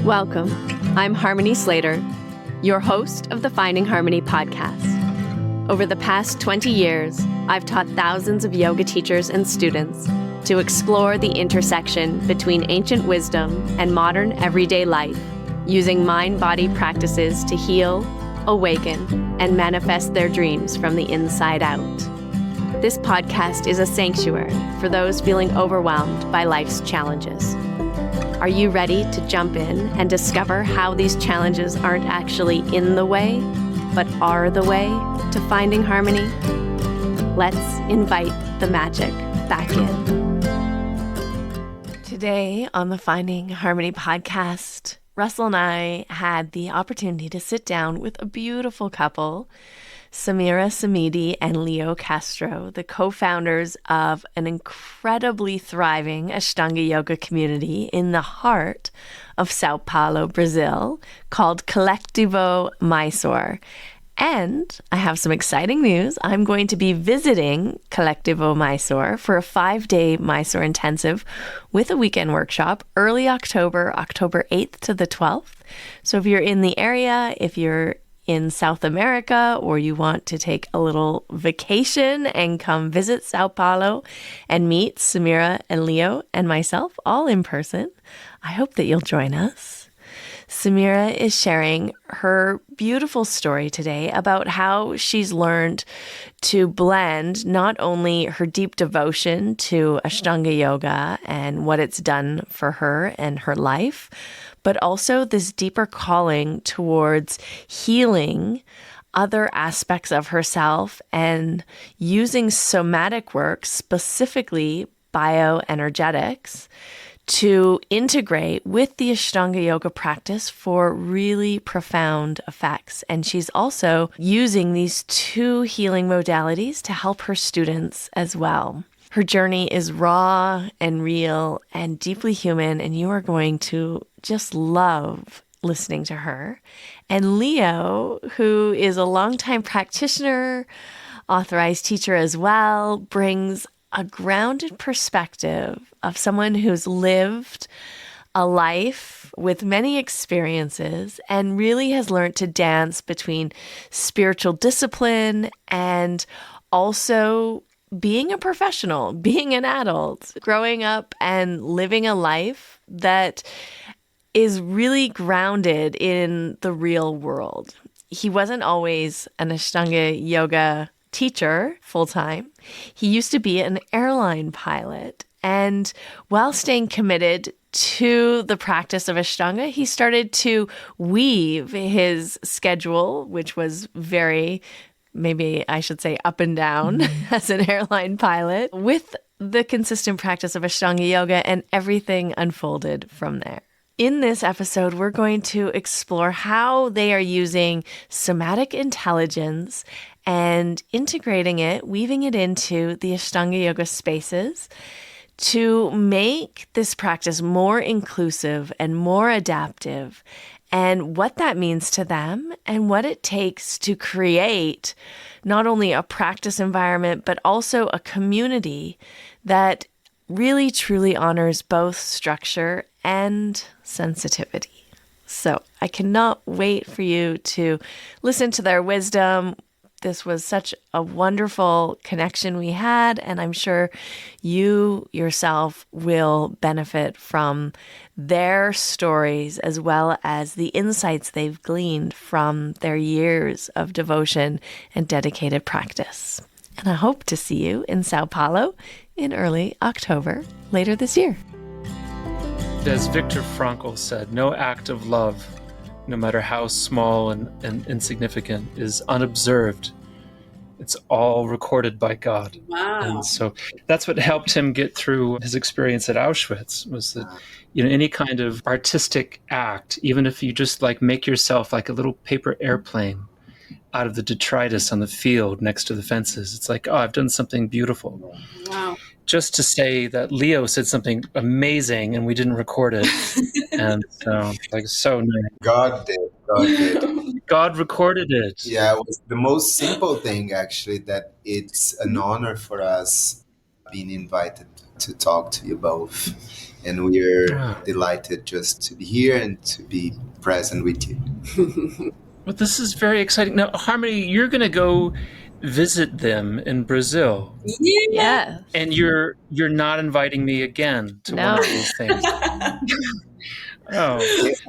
Welcome. I'm Harmony Slater, your host of the Finding Harmony podcast. Over the past 20 years, I've taught thousands of yoga teachers and students to explore the intersection between ancient wisdom and modern everyday life, using mind-body practices to heal, awaken, and manifest their dreams from the inside out. This podcast is a sanctuary for those feeling overwhelmed by life's challenges. Are you ready to jump in and discover how these challenges aren't actually in the way, but are the way to finding harmony? Let's invite the magic back in. Today on the Finding Harmony podcast, Russell and I had the opportunity to sit down with a beautiful couple, Samira and Leo Castro, the co-founders of an incredibly thriving Ashtanga yoga community in the heart of São Paulo, Brazil, called Coletivo Mysore. And I have some exciting news. I'm going to be visiting Coletivo Mysore for a 5-day Mysore intensive with a weekend workshop early October 8th to the 12th. So if you're in the area, if you're in South America, or you want to take a little vacation and come visit São Paulo and meet Samira and Leo and myself all in person, I hope that you'll join us. Samira is sharing her beautiful story today about how she's learned to blend not only her deep devotion to Ashtanga yoga and what it's done for her and her life, but also this deeper calling towards healing other aspects of herself and using somatic work, specifically bioenergetics, to integrate with the Ashtanga yoga practice for really profound effects. And she's also using these two healing modalities to help her students as well. Her journey is raw and real and deeply human, and you are going to just love listening to her. And Leo, who is a longtime practitioner, authorized teacher as well, brings a grounded perspective of someone who's lived a life with many experiences and really has learned to dance between spiritual discipline and also being a professional, being an adult, growing up and living a life that is really grounded in the real world. He wasn't always an Ashtanga yoga teacher full-time. He used to be an airline pilot. And while staying committed to the practice of Ashtanga, he started to weave his schedule, which was very, maybe I should say up and down as an airline pilot, with the consistent practice of Ashtanga yoga, and everything unfolded from there. In this episode, we're going to explore how they are using somatic intelligence and integrating it, weaving it into the Ashtanga yoga spaces to make this practice more inclusive and more adaptive, and what that means to them and what it takes to create not only a practice environment, but also a community that really truly honors both structure and sensitivity. So I cannot wait for you to listen to their wisdom. This was such a wonderful connection we had, and I'm sure you yourself will benefit from their stories as well as the insights they've gleaned from their years of devotion and dedicated practice. And I hope to see you in São Paulo in early October later this year. As Viktor Frankl said, no act of love, no matter how small and insignificant, is unobserved. It's all recorded by God. Wow. And so that's what helped him get through his experience at Auschwitz, was that, any kind of artistic act, even if you just make yourself like a little paper airplane out of the detritus on the field next to the fences. It's like, oh, I've done something beautiful. Wow. Just to say that Leo said something amazing and we didn't record it. And so, so nice. God did. God recorded it. Yeah, it was the most simple thing, actually, that it's an honor for us being invited to talk to you both. And we're delighted just to be here and to be present with you. Well, this is very exciting. Now, Harmony, you're going to go visit them in Brazil. Yeah. And you're not inviting me again to one of these things. Oh,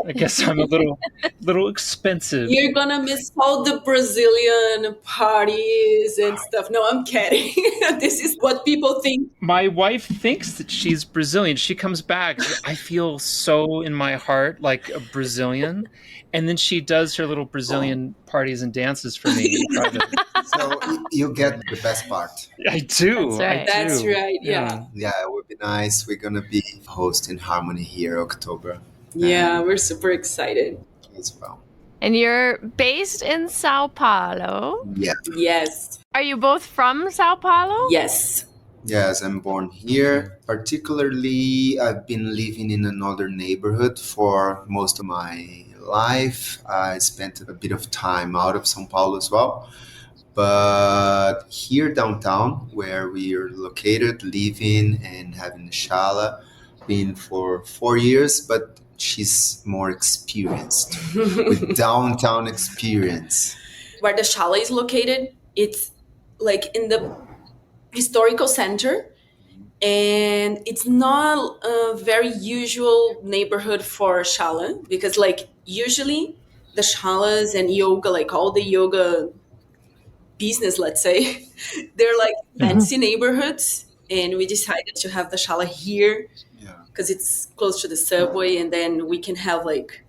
I guess I'm a little expensive. You're gonna miss all the Brazilian parties and stuff. No, I'm kidding. This is what people think. My wife thinks that she's Brazilian. She comes back. I feel so in my heart like a Brazilian. And then she does her little Brazilian parties and dances for me in private. So you get the best part. I do. That's right. I do. That's right. Yeah. Yeah, it would be nice. We're going to be hosting Harmony here October. Yeah, we're super excited as well. And you're based in Sao Paulo? Yeah. Yes. Are you both from Sao Paulo? Yes. Yes, I'm born here. Particularly, I've been living in another neighborhood for most of my life. I spent a bit of time out of São Paulo as well. But here downtown, where we are located, living and having a shala, been for 4 years, but she's more experienced with downtown experience. Where the shala is located, it's like in the historical center, and it's not a very usual neighborhood for shala, because like usually the shalas and yoga, like all the yoga business, let's say, they're like fancy neighborhoods, and we decided to have the shala here because it's close to the subway, and then we can have like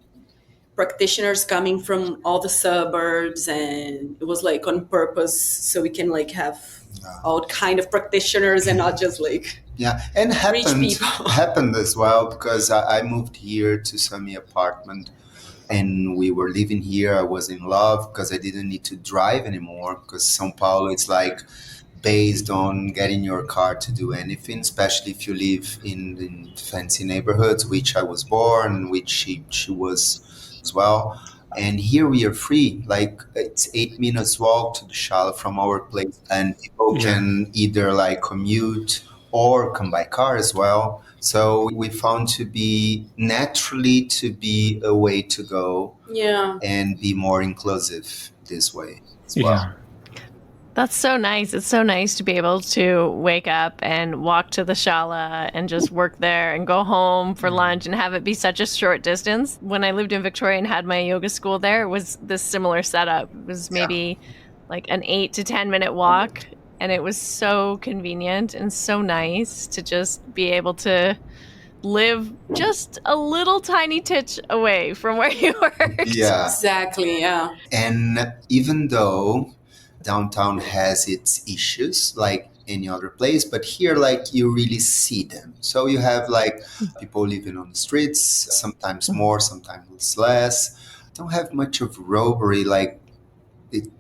practitioners coming from all the suburbs, and it was like on purpose so we can like have all kind of practitioners and not just like and rich people. happened as well because I moved here to Sami apartment and we were living here. I was in love because I didn't need to drive anymore, because São Paulo is like based on getting your car to do anything, especially if you live in fancy neighborhoods, which I was born, which she was as well. And here we are free, like it's 8 minutes walk to the shala from our place, and people can either like commute or come by car as well. So we found to be naturally to be a way to go and be more inclusive this way as well. That's so nice. It's so nice to be able to wake up and walk to the shala and just work there and go home for lunch and have it be such a short distance. When I lived in Victoria and had my yoga school there, it was this similar setup. It was maybe like an 8 to 10 minute walk, and it was so convenient and so nice to just be able to live just a little tiny titch away from where you worked. Yeah. Exactly, yeah. And even though downtown has its issues like any other place, but here like you really see them. So you have like people living on the streets, sometimes more, sometimes less. Don't have much of robbery, like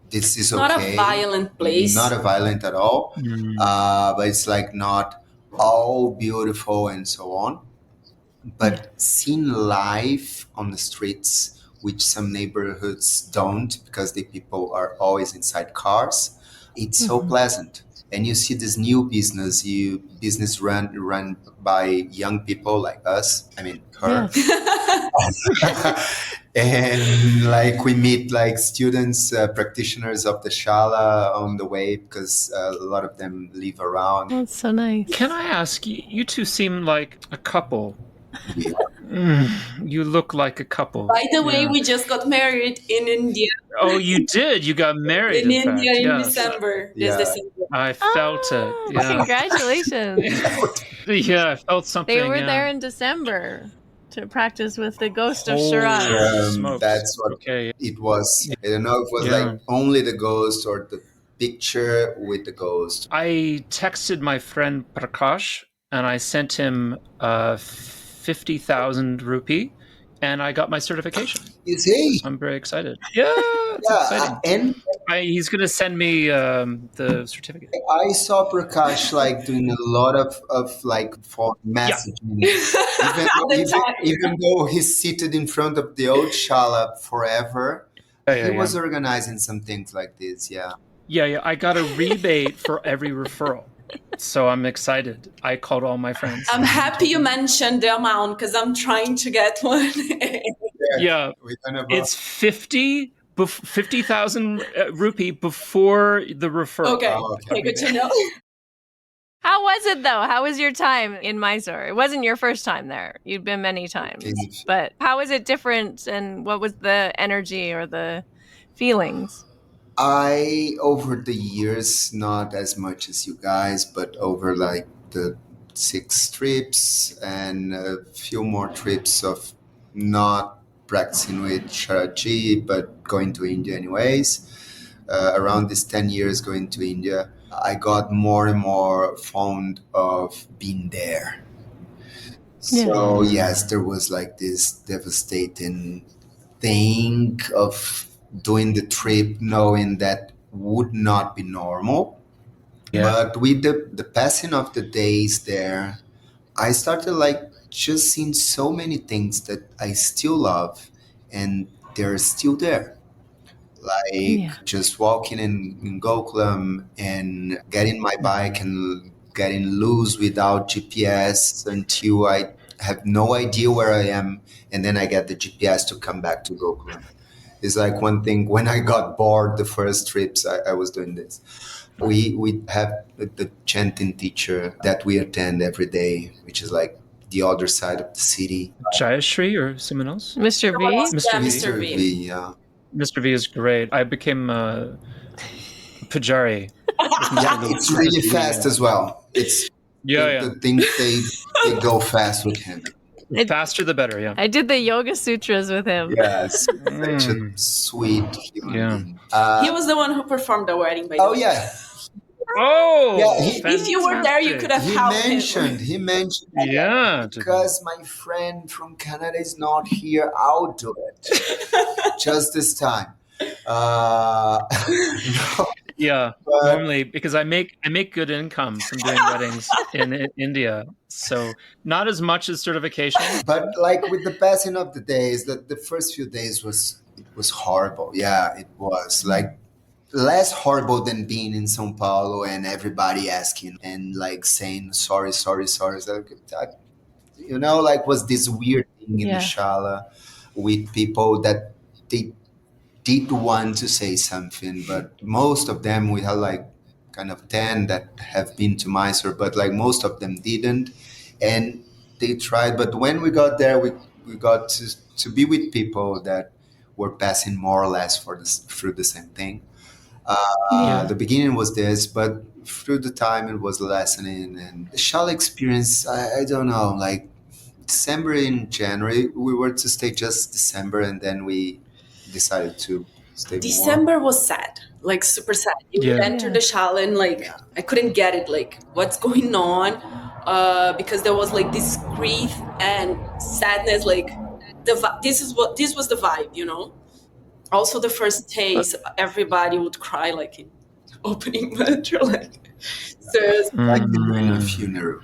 this is not okay. Not a violent place. Not a violent at all. But it's like not all beautiful and so on. But seeing life on the streets, which some neighborhoods don't, because the people are always inside cars, it's so pleasant. And you see this new business run by young people like us. I mean, her. And like we meet like students, practitioners of the shala on the way, because a lot of them live around. That's so nice. Can I ask, you two seem like a couple. You look like a couple. By the way, we just got married in India. Oh, you did? You got married in India fact. in December. Yeah. This December. I felt it. Yeah. Congratulations. Yeah, I felt something. They were there in December to practice with the ghost of Shiraz. That's what it was. I don't know if it was like only the ghost or the picture with the ghost. I texted my friend Prakash and I sent him 50,000 rupee, and I got my certification. You see? I'm very excited. Yeah, it's exciting. And he's going to send me the certificate. I saw Prakash like doing a lot of like phone messaging. Even though he's seated in front of the old shala forever, he was organizing some things like this. Yeah. I got a rebate for every referral. So I'm excited. I called all my friends. I'm happy you mentioned the amount because I'm trying to get one. Yeah, it's 50,000 rupee before the referral. Okay, good to know. How was it though? How was your time in Mysore? It wasn't your first time there. You'd been many times. But how was it different, and what was the energy or the feelings? Over the years, not as much as you guys, but over like the 6 trips and a few more trips of not practicing with Sharaji, but going to India anyways. Around these 10 years going to India, I got more and more fond of being there. So, yes, there was like this devastating thing of doing the trip knowing that would not be normal. Yeah. But with the passing of the days there, I started like just seeing so many things that I still love and they're still there. Like just walking in Gokulam and getting my bike and getting loose without GPS until I have no idea where I am, and then I get the GPS to come back to Gokulam. It's like one thing when I got bored the first trips I was doing this. We have the chanting teacher that we attend every day, which is like the other side of the city. Jayashri or someone else? Mr. V? Mr. V. Yeah. Mr. V is great. I became a Pujari. Yeah, it's really fast as well. It's the things they go fast with him. The faster the better, yeah. I did the Yoga Sutras with him. Yes, such a sweet human being. He was the one who performed the wedding, by the way. Oh, yeah. Oh, yeah, if you were there, you could have helped him. He mentioned, yeah, because my friend from Canada is not here, I'll do it. Just this time. Yeah, normally because I make good income from doing weddings in India, so not as much as certification. But like with the passing of the days, the first few days was horrible. Yeah, it was like less horrible than being in São Paulo and everybody asking and like saying sorry. So, like was this weird thing in the shala with people that they did want to say something, but most of them, we had like kind of 10 that have been to Mysore, but like most of them didn't. And they tried, but when we got there, we got to be with people that were passing more or less through the same thing. The beginning was this, but through the time it was lessening. And the Shala experience, I don't know, like December and January, we were to stay just December, and then we decided to stay December more. was sad, like super sad. You would enter the shala and like I couldn't get it, like what's going on, because there was like this grief and sadness, like this was the vibe, Also the first days, everybody would cry like in opening mantra, like so. Like during a funeral.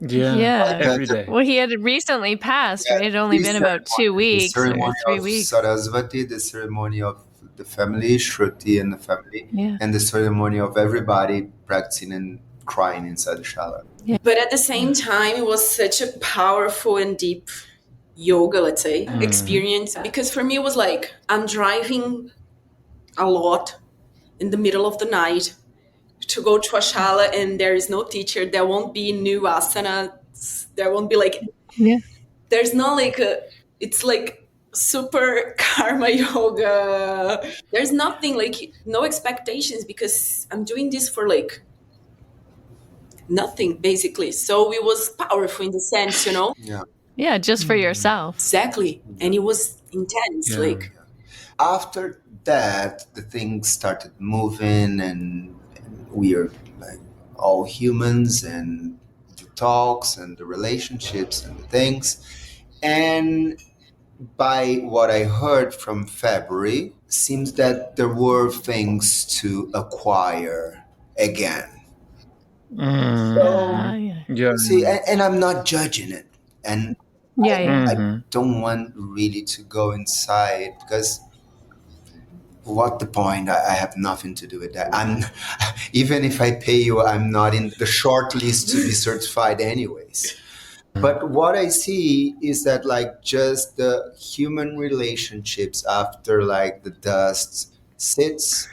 Yeah, every day. Well, he had recently passed, right? It had only been about 2 weeks or 3 weeks. Sarasvati, the ceremony of the family, Shruti and the family, and the ceremony of everybody practicing and crying inside the shala. Yeah. But at the same time, it was such a powerful and deep yoga, let's say, experience. Because for me, it was like I'm driving a lot in the middle of the night to go to a shala, and there is no teacher. There won't be new asanas. There won't be like, there's not like it's like super karma yoga. There's nothing, like no expectations, because I'm doing this for like nothing basically. So it was powerful in the sense, Yeah, just for yourself. Exactly. And it was intense. Like after that, the things started moving, and we are like all humans, and the talks and the relationships and the things. And by what I heard from February, seems that there were things to acquire again. See, and I'm not judging it, and I don't want really to go inside, because what the point? I have nothing to do with that. Even if I pay you, I'm not in the short list to be certified anyways. But what I see is that like just the human relationships after like the dust sits,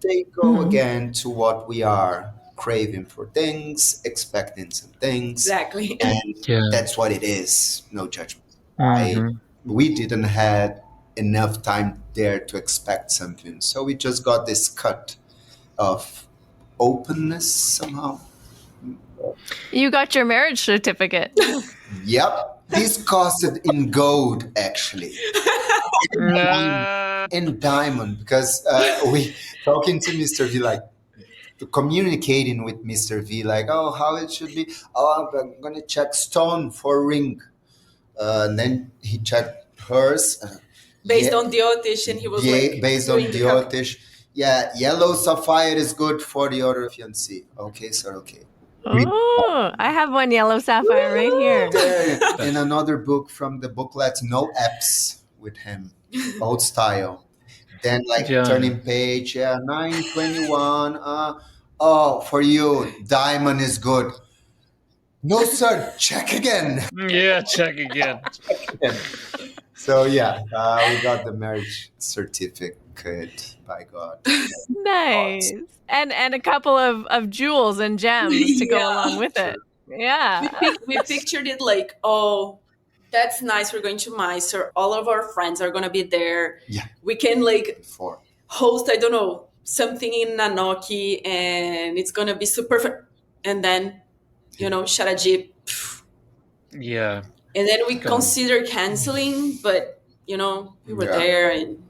they go again to what we are craving for things, expecting some things. Exactly. And Yeah. that's what it is. No judgment. Mhm. We didn't have enough time there to expect something. So we just got this cut of openness somehow. You got your marriage certificate. Yep. This costed in gold, actually. In diamond, because we talking to Mr. V, like communicating with Mr. V, like, oh, how it should be. Oh, I'm gonna check stone for ring. And then he checked hers. Based on the audition, he was like based on doing the the audition. Yeah, yellow sapphire is good for your fiancé. Okay, sir. Okay. Oh, I have one yellow sapphire right here. In another book from the booklet, no apps with him, old style. Then like Yeah. turning page, 921. Oh, for you, diamond is good. No, sir. Check again. Yeah, check again. So yeah, we got the marriage certificate. By God. Nice. And a couple of jewels and gems to go Yeah. along with it. Yeah. We pictured it like, oh, that's nice. We're going to Mysore. All of our friends are going to be there. Yeah. We can like Before. host, I don't know, something in Nanoki, and it's going to be super fun. And then, Sharajip. Yeah. And then we Gone. consider canceling, but, we were Yeah. there. And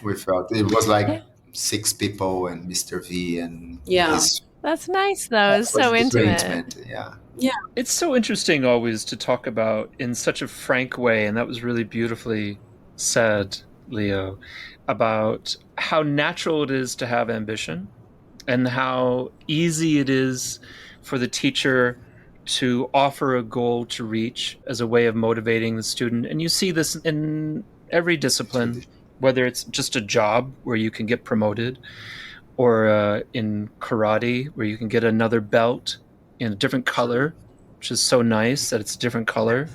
We felt it was like 6 people and Mr. V and Yeah. his That's nice though. It's so intimate. arrangement. Yeah. It's so interesting always to talk about in such a frank way, and that was really beautifully said, Leo, about how natural it is to have ambition and how easy it is for the teacher to offer a goal to reach as a way of motivating the student. And you see this in every discipline, whether it's just a job where you can get promoted, or in karate where you can get another belt in a different color, which is so nice that it's a different color.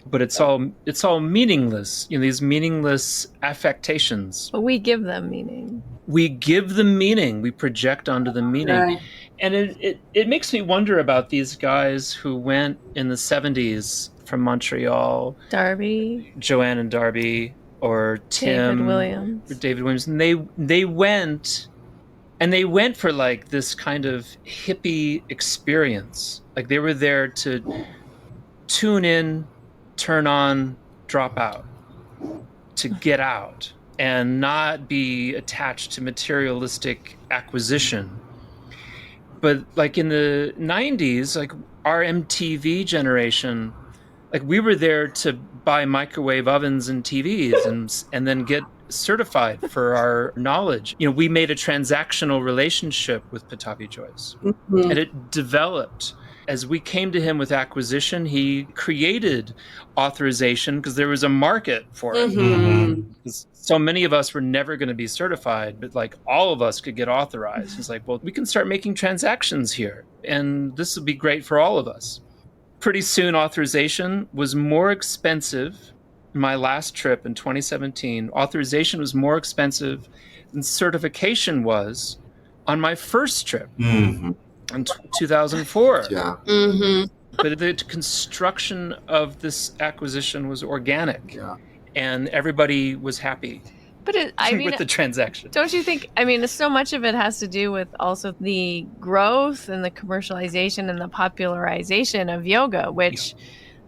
But it's all meaningless. These meaningless affectations. But we give them meaning. We give them meaning. We project onto the meaning. Right. And it makes me wonder about these guys who went in the 70s from Montreal. Darby. Joanne and Darby, or Tim. David Williams. And they went... And they went for like this kind of hippie experience. Like they were there to tune in, turn on, drop out, to get out and not be attached to materialistic acquisition. But like in the 90s, like our MTV generation, like we were there to buy microwave ovens and TVs and then get certified for our knowledge. We made a transactional relationship with Pattabhi Jois, and it developed. As we came to him with acquisition, he created authorization because there was a market for it. Because so many of us were never going to be certified, but like all of us could get authorized. It's like, well, we can start making transactions here, and this would be great for all of us. Pretty soon, authorization was more expensive. My last trip in 2017, authorization was more expensive than certification was on my first trip in 2004. Yeah. But the construction of this acquisition was organic, and everybody was happy. But with the transaction. Don't you think, so much of it has to do with also the growth and the commercialization and the popularization of yoga, which,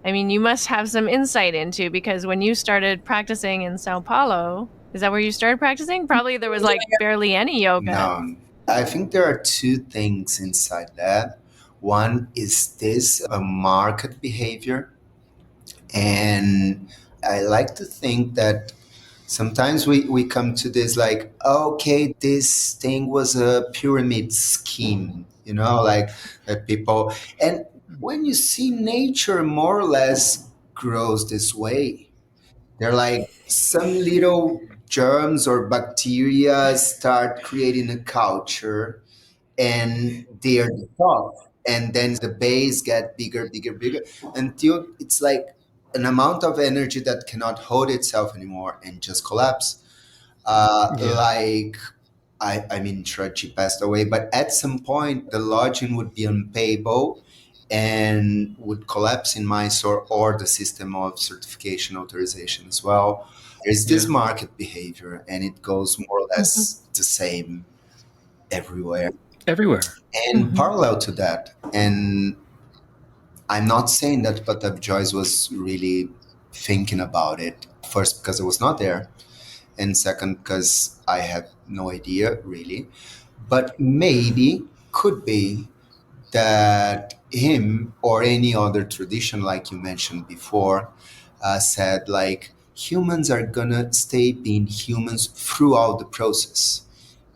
you must have some insight into, because when you started practicing in São Paulo, is that where you started practicing? Probably there was like barely any yoga. No. I think there are 2 things inside that. One is this market behavior. And I like to think that sometimes we come to this like, okay, this thing was a pyramid scheme, like people. And when you see nature more or less grows this way, They're like some little germs or bacteria start creating a culture, and they're the top. And then the base get bigger, bigger, bigger until it's like an amount of energy that cannot hold itself anymore and just collapse. Like I mean, Shrachi passed away, but at some point the lodging would be unpayable and would collapse in Mysore or the system of certification authorization as well. There's this market behavior, and it goes more or less the same everywhere. And parallel to that, and I'm not saying that Pratap Joyce was really thinking about it. First, because I was not there, and second, because I have no idea really. But maybe could be that him or any other tradition, like you mentioned before, said like humans are gonna stay being humans throughout the process.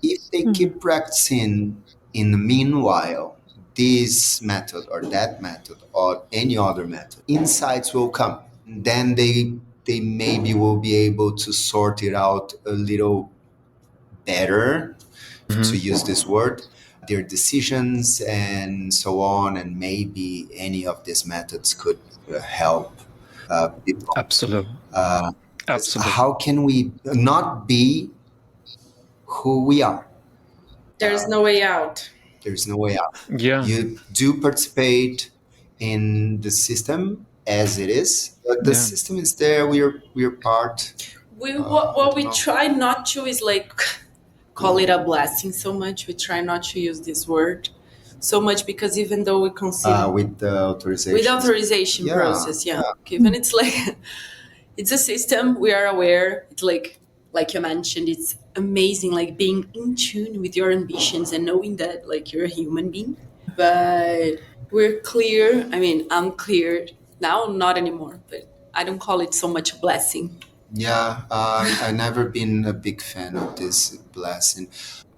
If they keep practicing in the meanwhile this method or that method or any other method, insights will come. Then they maybe will be able to sort it out a little better, to use this word, their decisions and so on, and maybe any of these methods could help people. Absolutely. How can we not be who we are? There's no way out. There's no way out. Yeah. You do participate in the system as it is, but the system is there. We're part. What we try not to is like call it a blessing so much. We try not to use this word so much because even though we consider with the authorization process, even it's like it's a system, we are aware. It's like you mentioned, it's amazing, like being in tune with your ambitions and knowing that like you're a human being. But we're clear. I mean, I'm clear now, not anymore, but I don't call it so much a blessing. Yeah, I've never been a big fan of this blessing.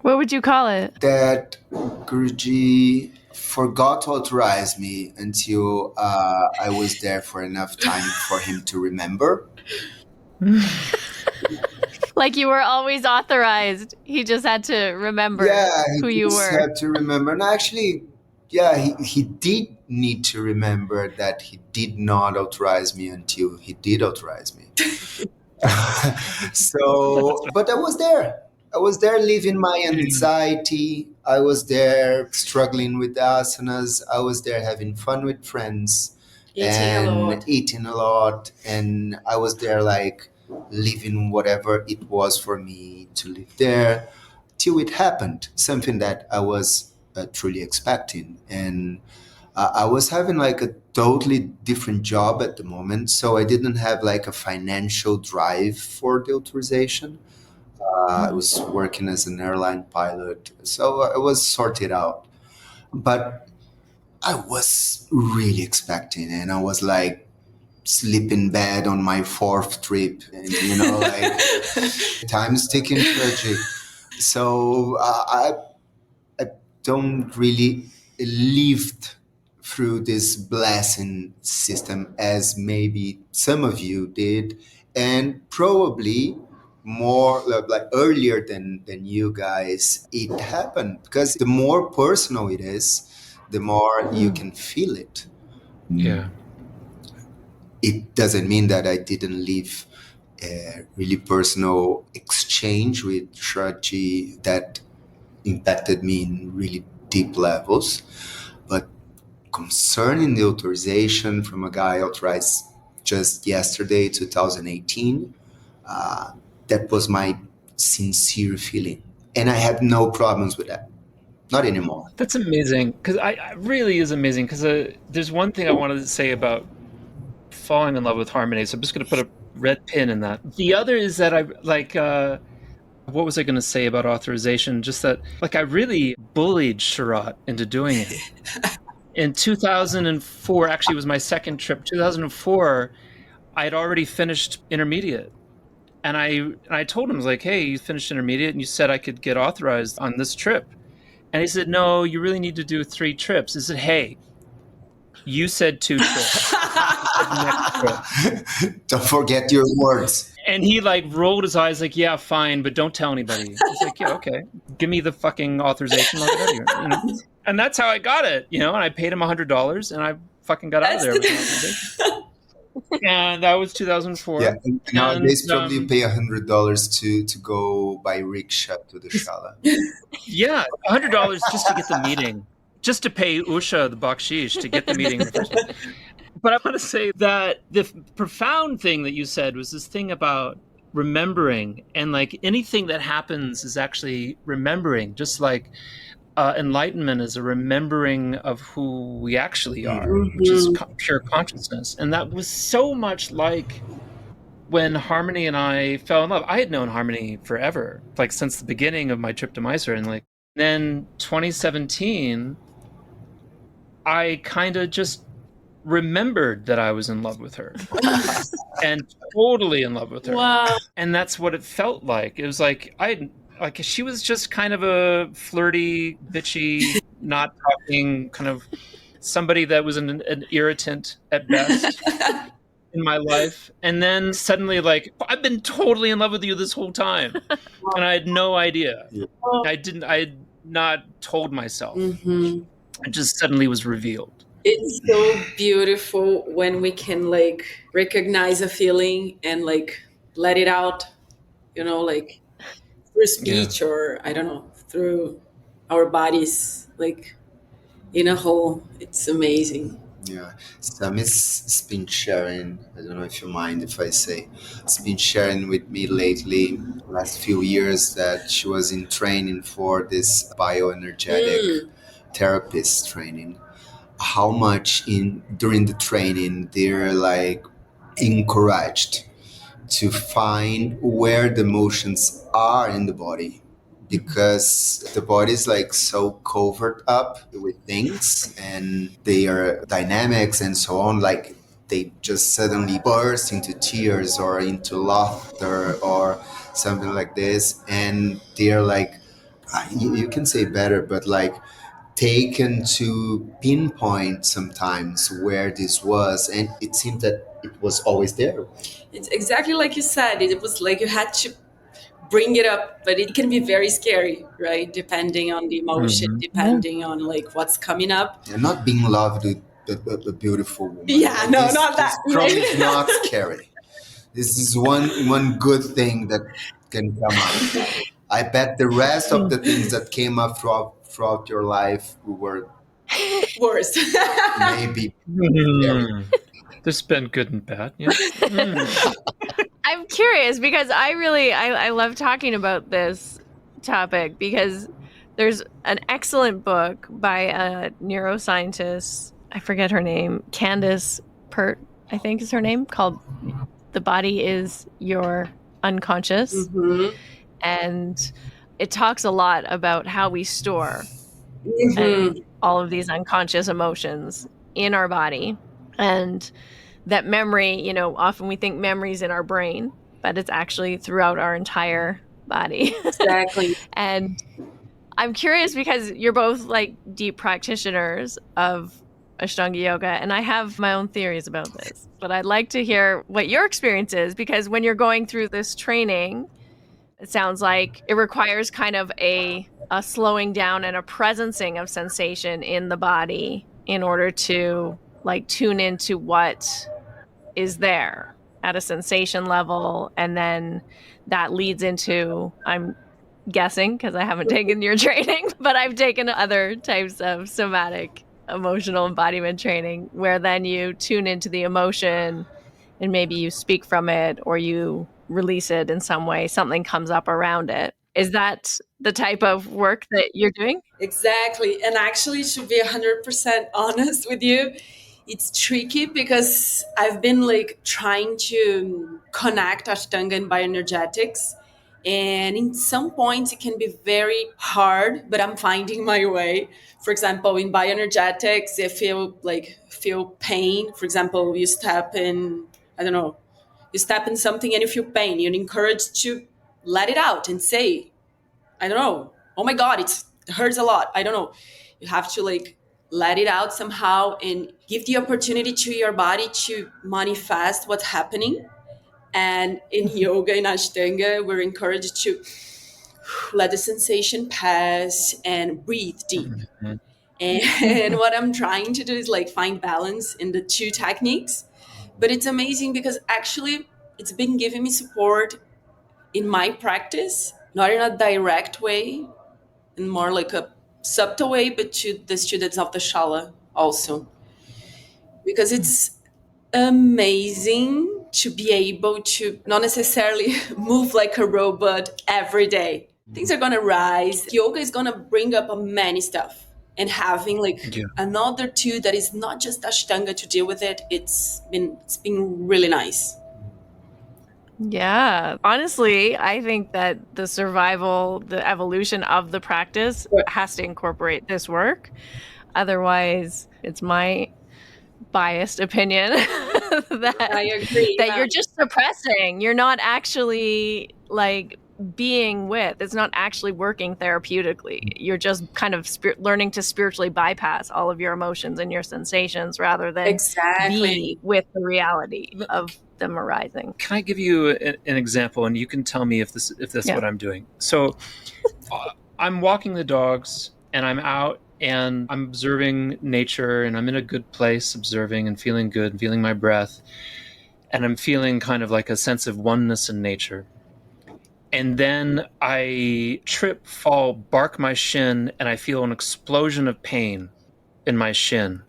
What would you call it? That Guruji forgot to authorize me until I was there for enough time for him to remember. Like you were always authorized. He just had to remember who you were. He had to remember. And actually, he did need to remember that he did not authorize me until he did authorize me. So, but I was there. I was there living my anxiety. I was there struggling with the asanas. I was there having fun with friends eating a lot. And I was there like living whatever it was for me to live there till it happened. Something that I was truly expecting. And I was having like a totally different job at the moment, so I didn't have like a financial drive for the authorization. I was working as an airline pilot, so I was sorted out. But I was really expecting, and I was like sleep in bed on my fourth trip, and like time's ticking tragic. So I don't really lived through this blessing system as maybe some of you did, and probably more like earlier than you guys it happened, because the more personal it is, the more you can feel it. It doesn't mean that I didn't live a really personal exchange with Shraji that impacted me in really deep levels. But concerning the authorization from a guy authorized just yesterday, 2018, that was my sincere feeling. And I had no problems with that. Not anymore. That's amazing, because I really is amazing, because there's one thing I wanted to say about falling in love with harmony, so I'm just going to put a red pin in that. The other is that I like... what was I going to say about authorization? Just that, like, I really bullied Sharat into doing it. In 2004, actually, it was my second trip. 2004, I had already finished intermediate. And I told him, I was like, hey, you finished intermediate and you said I could get authorized on this trip. And he said, no, you really need to do 3 trips. I said, hey, You said 2 trips. Don't forget your words. And he like rolled his eyes like, yeah, fine, but don't tell anybody. I was like, yeah, okay. Give me the fucking authorization. I'll get out of here. You know? And that's how I got it, you know, and I paid him $100 and I fucking got out of there with an authorization. And that was 2004. Yeah, and nowadays And, probably you pay $100 to go by rickshaw to the shala. Yeah, $100 just to get the meeting, just to pay Usha the bakshish to get the meeting in the first place. But I want to say that the profound thing that you said was this thing about remembering, and like anything that happens is actually remembering, just like enlightenment is a remembering of who we actually are, which is pure consciousness. And that was so much like when Harmony and I fell in love. I had known Harmony forever, like since the beginning of my trip to Mysore. And like then 2017, I kind of just remembered that I was in love with her and totally in love with her. Wow. And that's what it felt like. It was like she was just kind of a flirty, bitchy, not talking, kind of somebody that was an irritant at best in my life. And then suddenly, like, I've been totally in love with you this whole time, and I had no idea. I had not told myself. It just suddenly was revealed. It's so beautiful when we can like recognize a feeling and like let it out, you know, like through speech or I don't know, through our bodies, like in a whole. It's amazing. Yeah, Sami's been sharing, I don't know if you mind if I say, it's been sharing with me lately, last few years, that she was in training for this bioenergetic therapist training. How much during the training they're like encouraged to find where the emotions are in the body, because the body is like so covered up with things and their dynamics and so on, like they just suddenly burst into tears or into laughter or something like this, and they're like, you can say better, but like taken to pinpoint sometimes where this was, and it seemed that it was always there. It's exactly like you said. It was like you had to bring it up, but it can be very scary, right? Depending on the emotion, depending on like what's coming up. And not being loved with a beautiful woman. Yeah, like no, this, not that. This probably is not scary. This is one good thing that can come up. I bet the rest of the things that came up throughout your life were Worse. maybe There's been good and bad. Yeah. I'm curious because I love talking about this topic because there's an excellent book by a neuroscientist, I forget her name, Candace Pert, I think is her name, called The Body is Your Unconscious. And it talks a lot about how we store and all of these unconscious emotions in our body. And that memory, you know, often we think memory's in our brain, but it's actually throughout our entire body. Exactly. And I'm curious because you're both like deep practitioners of Ashtanga yoga, and I have my own theories about this, but I'd like to hear what your experience is, because when you're going through this training, it sounds like it requires kind of a slowing down and a presencing of sensation in the body in order to like tune into what is there at a sensation level. And then that leads into, I'm guessing, because I haven't taken your training, but I've taken other types of somatic emotional embodiment training where then you tune into the emotion and maybe you speak from it or you release it in some way, something comes up around it. Is that the type of work that you're doing? Exactly. And actually, to be 100% honest with you, it's tricky because I've been like trying to connect Ashtanga and bioenergetics. And in some points, it can be very hard, but I'm finding my way. For example, in bioenergetics, if you feel pain, for example, you step in, I don't know, you step in something and you feel pain, you're encouraged to let it out and say, I don't know, oh my God, it hurts a lot. I don't know. You have to like let it out somehow and give the opportunity to your body to manifest what's happening. And in yoga, in Ashtanga, we're encouraged to let the sensation pass and breathe deep. Mm-hmm. And what I'm trying to do is like find balance in the two techniques. But it's amazing because actually it's been giving me support in my practice, not in a direct way, in more like a subtle way, but to the students of the Shala also. Because it's amazing to be able to not necessarily move like a robot every day. Things are gonna rise. Yoga is gonna bring up many stuff. And having like Yeah. another two that is not just Ashtanga to deal with it, it's been really nice. Yeah. Honestly, I think that the survival, the evolution of the practice has to incorporate this work. Otherwise, it's my biased opinion that I agree. that you're just suppressing. You're not actually like being with. It's not actually working therapeutically. You're just kind of learning to spiritually bypass all of your emotions and your sensations rather than Exactly. be with the reality of them arising. Can I give you an example, and you can tell me if that's what I'm doing? So, I'm walking the dogs, and I'm out, and I'm observing nature, and I'm in a good place, observing and feeling good, and feeling my breath, and I'm feeling kind of like a sense of oneness in nature. And then I trip, fall, bark my shin, and I feel an explosion of pain in my shin.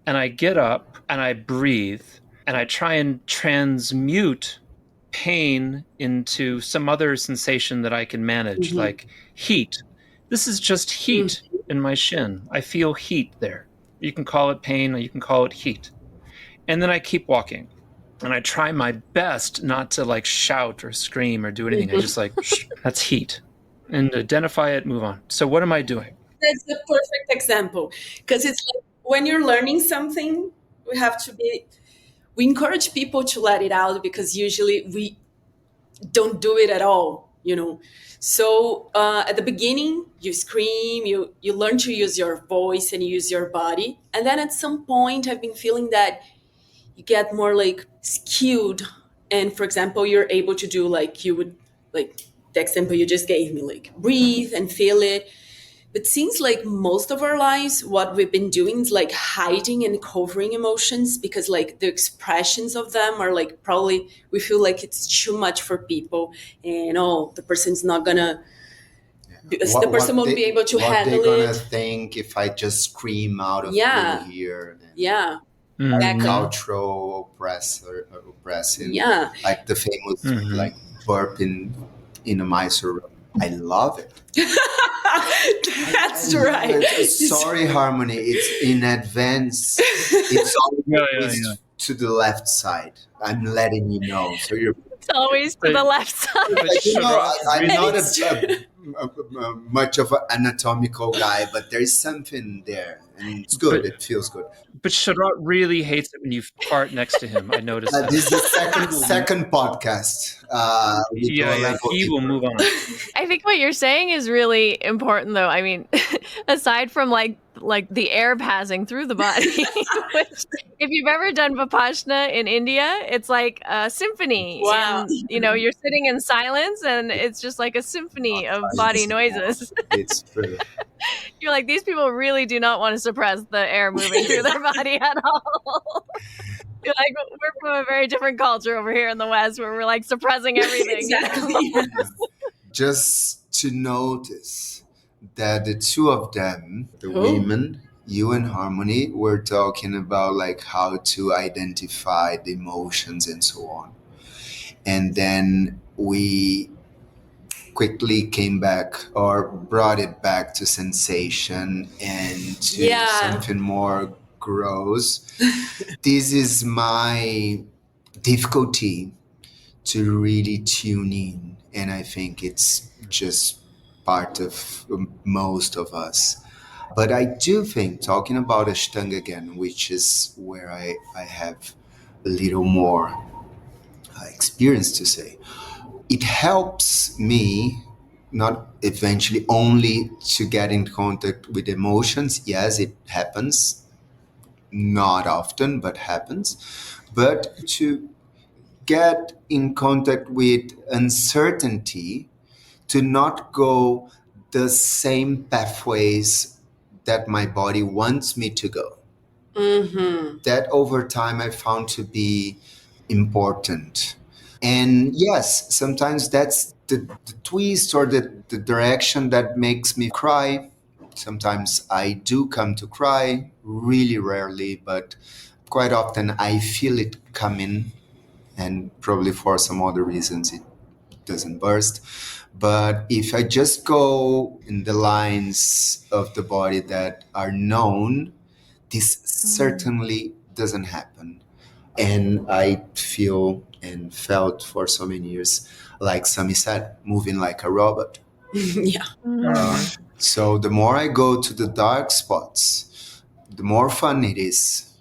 And I get up and I breathe and I try and transmute pain into some other sensation that I can manage, like heat. This is just heat in my shin. I feel heat there. You can call it pain or you can call it heat. And then I keep walking. And I try my best not to like shout or scream or do anything. I just like, that's heat. And identify it, move on. So what am I doing? That's the perfect example because it's like when you're learning something, we encourage people to let it out because usually we don't do it at all. So at the beginning, you scream, you learn to use your voice and use your body, and then at some point, I've been feeling that you get more like skewed, and for example, you're able to do like you would like the example you just gave me, like breathe and feel it. But seems like most of our lives, what we've been doing is like hiding and covering emotions because like the expressions of them are like probably we feel like it's too much for people and the person's not gonna, the person won't be able to handle what they're gonna it. think if I just scream out of Yeah. blue here. Yeah. Exactly. Cultural oppressive. Yeah. Like the famous like burp in a Mysore. I love it. That's right. Sorry, Harmony. It's in advance. It's always to the left side. I'm letting you know. So you're. It's always to the left side. I'm not much of an anatomical guy, but there's something there, and it's good. It feels good. But Sharat really hates it when you fart next to him. I noticed that. This is the second podcast. He will move on. I think what you're saying is really important, though. I mean, aside from like the air passing through the body, which if you've ever done Vipassana in India, it's like a symphony. Wow. And, you're sitting in silence and it's just like a symphony of body noises. It's true. You're like, these people really do not want to suppress the air moving through their body at all. You're like, we're from a very different culture over here in the West where we're like suppressing everything. Exactly. Just to notice that the two of them, the women, you and Harmony, were talking about like how to identify the emotions and so on. And then we quickly came back or brought it back to sensation and to something more gross. This is my difficulty to really tune in, and I think it's just part of most of us. But I do think, talking about Ashtanga again, which is where I have a little more experience to say, it helps me not eventually only to get in contact with emotions. Yes, it happens, not often, but happens. But to get in contact with uncertainty, to not go the same pathways that my body wants me to go. Mm-hmm. That over time I found to be important. And yes, sometimes that's the twist or the direction that makes me cry. Sometimes I do come to cry, really rarely, but quite often I feel it coming, and probably for some other reasons it doesn't burst. But if I just go in the lines of the body that are known, this certainly doesn't happen. And I feel and felt for so many years, like Sami said, moving like a robot. Yeah. So the more I go to the dark spots, the more fun it is,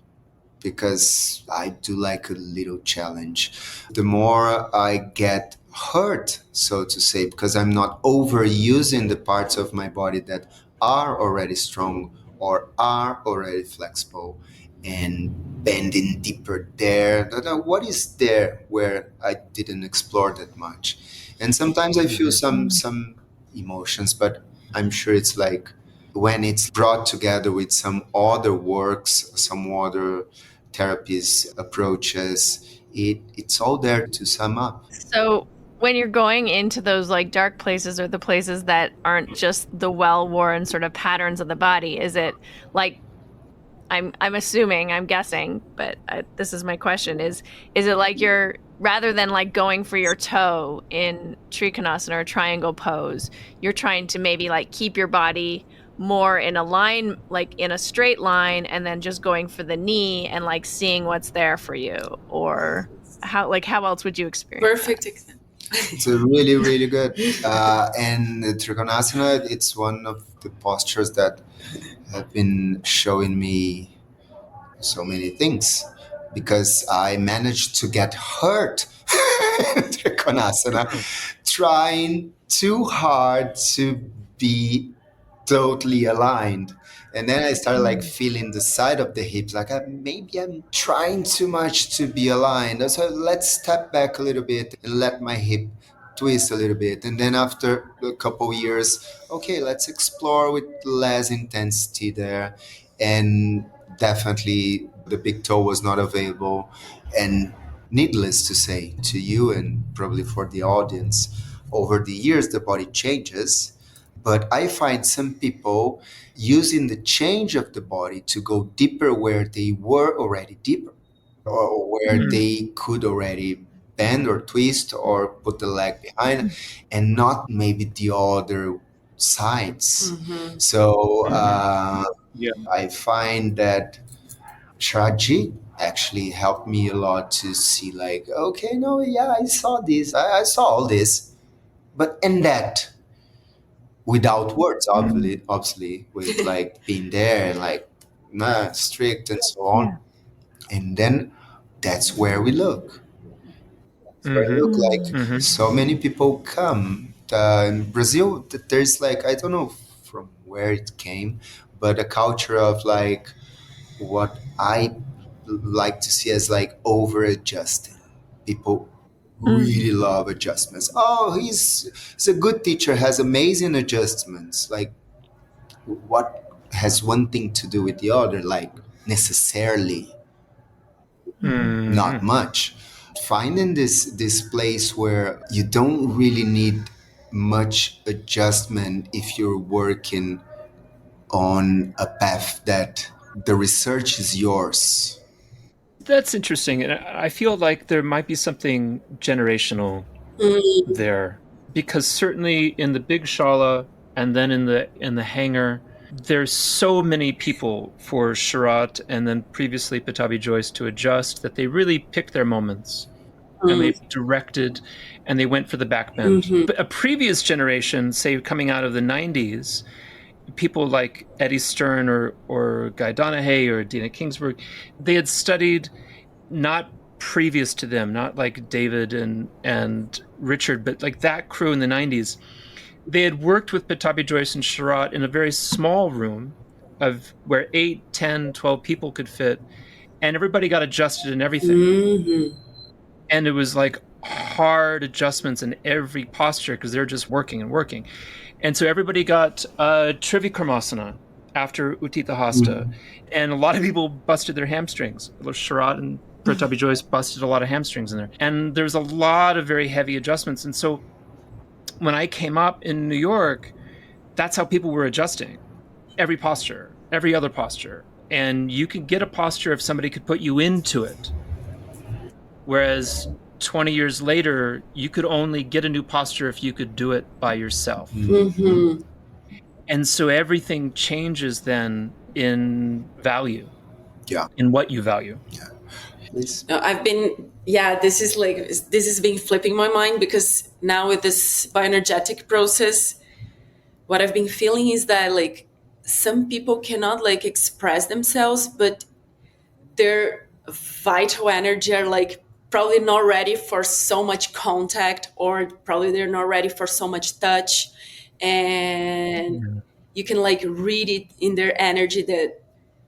because I do like a little challenge. The more I get hurt, so to say, because I'm not overusing the parts of my body that are already strong or are already flexible, and bending deeper there. What is there where I didn't explore that much? And sometimes I feel some emotions, but I'm sure it's like when it's brought together with some other works, some other therapies, approaches, it's all there to sum up. So when you're going into those like dark places or the places that aren't just the well-worn sort of patterns of the body, is it like I'm assuming, I'm guessing, but this is my question: is it like you're, rather than like going for your toe in Trikonasana or triangle pose, you're trying to maybe like keep your body more in a line, like in a straight line, and then just going for the knee and like seeing what's there for you? Or how else would you experience Perfect that? example. It's a really, really good. And the Trikonasana, it's one of the postures that have been showing me so many things, because I managed to get hurt in Trikonasana trying too hard to be totally aligned. And then I started like feeling the side of the hips, like maybe I'm trying too much to be aligned. So let's step back a little bit and let my hip twist a little bit. And then after a couple years, okay, let's explore with less intensity there. And definitely the big toe was not available. And needless to say to you and probably for the audience, over the years the body changes, but I find some people using the change of the body to go deeper where they were already deeper, or where they could already bend or twist or put the leg behind, and not maybe the other sides. Mm-hmm. So Yeah. I find that Traji actually helped me a lot to see, like, okay, no, yeah, I saw this, I saw all this, but in that, without words, obviously, with like being there and like strict and so on. And then that's where we look. Where we look like so many people come. In Brazil, there's like, I don't know from where it came, but a culture of like what I like to see as like over adjusting. People really love adjustments. Oh, he's a good teacher, has amazing adjustments. Like, what has one thing to do with the other? Like, necessarily not much. Finding this place where you don't really need much adjustment if you're working on a path that the research is yours. That's interesting. And I feel like there might be something generational there, because certainly in the big shala and then in the hangar, there's so many people for Sharat and then previously Patabi Joyce to adjust that they really picked their moments and they directed and they went for the back bend. But a previous generation, say coming out of the 90s, people like Eddie Stern or Guy Donahue or Dina Kingsburg, they had studied not previous to them, not like David and Richard, but like that crew in the 90s. they had worked with Patabi Joyce and Sharat in a very small room of where 8, 10, 12 people could fit, and everybody got adjusted in everything. Mm-hmm. And it was like hard adjustments in every posture because they're just working and working. And so everybody got Trivikramasana after Utthita Hasta. And a lot of people busted their hamstrings. Sharat and Patabi Joyce busted a lot of hamstrings in there. And there's a lot of very heavy adjustments. And so when I came up in New York, that's how people were adjusting every posture, every other posture. And you could get a posture if somebody could put you into it. Whereas 20 years later, you could only get a new posture if you could do it by yourself. Mm-hmm. And so everything changes then in value. Yeah. In what you value. Yeah. Please. This is been flipping my mind, because now with this bioenergetic process, what I've been feeling is that like some people cannot like express themselves, but their vital energy are like probably not ready for so much contact, or probably they're not ready for so much touch. And you can like read it in their energy that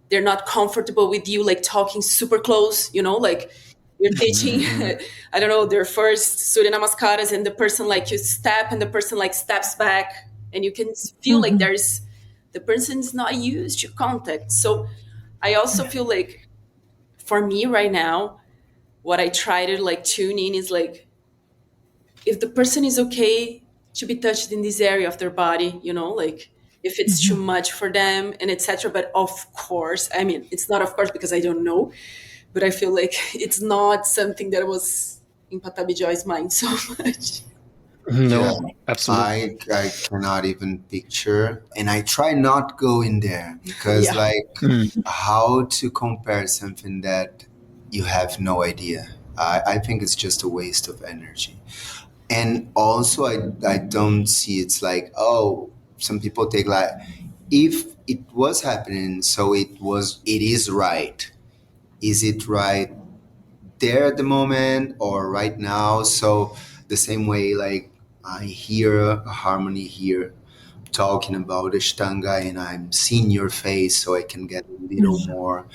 they're not comfortable with you like talking super close, like you're teaching I don't know, their first Surya Namaskaras, and the person like you step and the person like steps back, and you can feel like the person's not used to contact. So I also feel like for me right now, what I try to like tune in is like, if the person is okay to be touched in this area of their body, like if it's too much for them and etc. But of course, I mean, it's not of course because I don't know, but I feel like it's not something that was in Patabi Joy's mind so much. No, Yeah. absolutely. I cannot even picture, and I try not go in there because Yeah. how to compare something that you have no idea. I think it's just a waste of energy. And also I don't see it's like, oh, some people take like, if it was happening, so it is right. Is it right there at the moment or right now? So the same way, like I hear a harmony here talking about Ashtanga, and I'm seeing your face, so I can get a little more.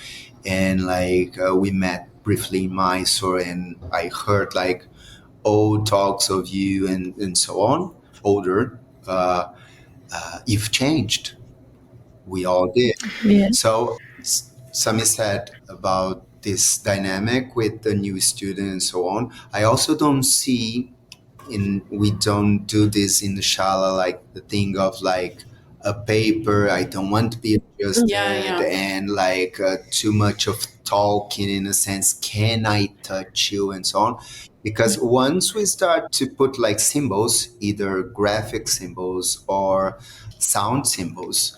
And like we met briefly in Mysore, and I heard like old talks of you and so on. Older, you've changed. We all did. Yeah. So Sami said about this dynamic with the new student and so on. I also don't see we don't do this in the shala, like the thing of like a paper. I don't want to be adjusted Yeah. and like too much of talking in a sense. Can I touch you and so on? Because once we start to put like symbols, either graphic symbols or sound symbols,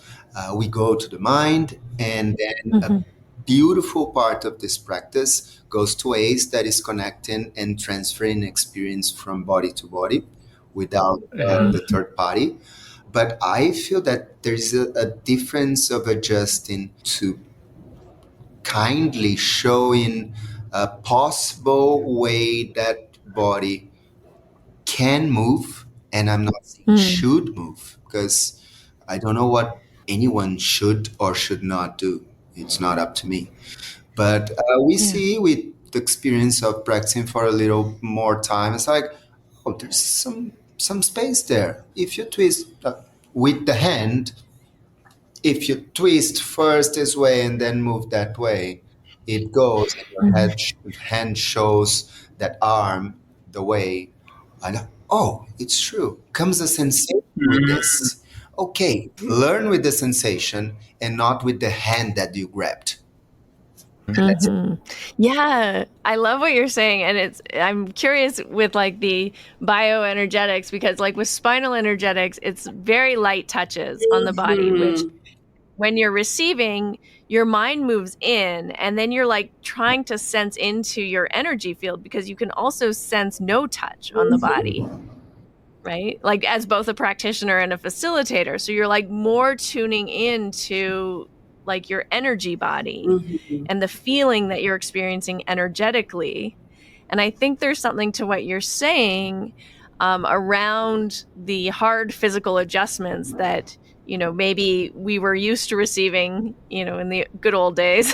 we go to the mind, and then a beautiful part of this practice goes to ways that is connecting and transferring experience from body to body without the third party. But I feel that there's a difference of adjusting to kindly showing a possible way that body can move, and I'm not saying should move, because I don't know what anyone should or should not do. It's not up to me. But we see with the experience of practicing for a little more time, it's like, oh, there's some space there. If you twist with the hand, if you twist first this way and then move that way, it goes, and your hand shows that arm the way. And oh, it's true. Comes a sensation with this. Okay, learn with the sensation and not with the hand that you grabbed. That's it. Yeah, I love what you're saying. And I'm curious with like the bioenergetics, because like with spinal energetics, it's very light touches on the body, which when you're receiving, your mind moves in, and then you're like trying to sense into your energy field, because you can also sense no touch on the body, right? Like as both a practitioner and a facilitator. So you're like more tuning into like your energy body and the feeling that you're experiencing energetically. And I think there's something to what you're saying, around the hard physical adjustments that, maybe we were used to receiving, in the good old days,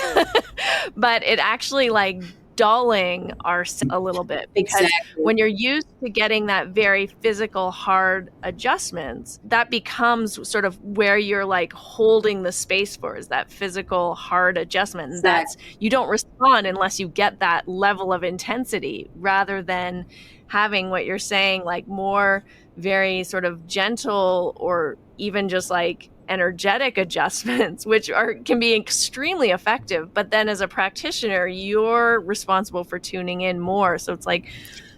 but it actually like dulling our a little bit, because Exactly. when you're used to getting that very physical hard adjustments, that becomes sort of where you're like holding the space for, is that physical hard adjustment. And that's, you don't respond unless you get that level of intensity, rather than having what you're saying, like more very sort of gentle or even just like energetic adjustments, which can be extremely effective. But then as a practitioner, you're responsible for tuning in more. So it's like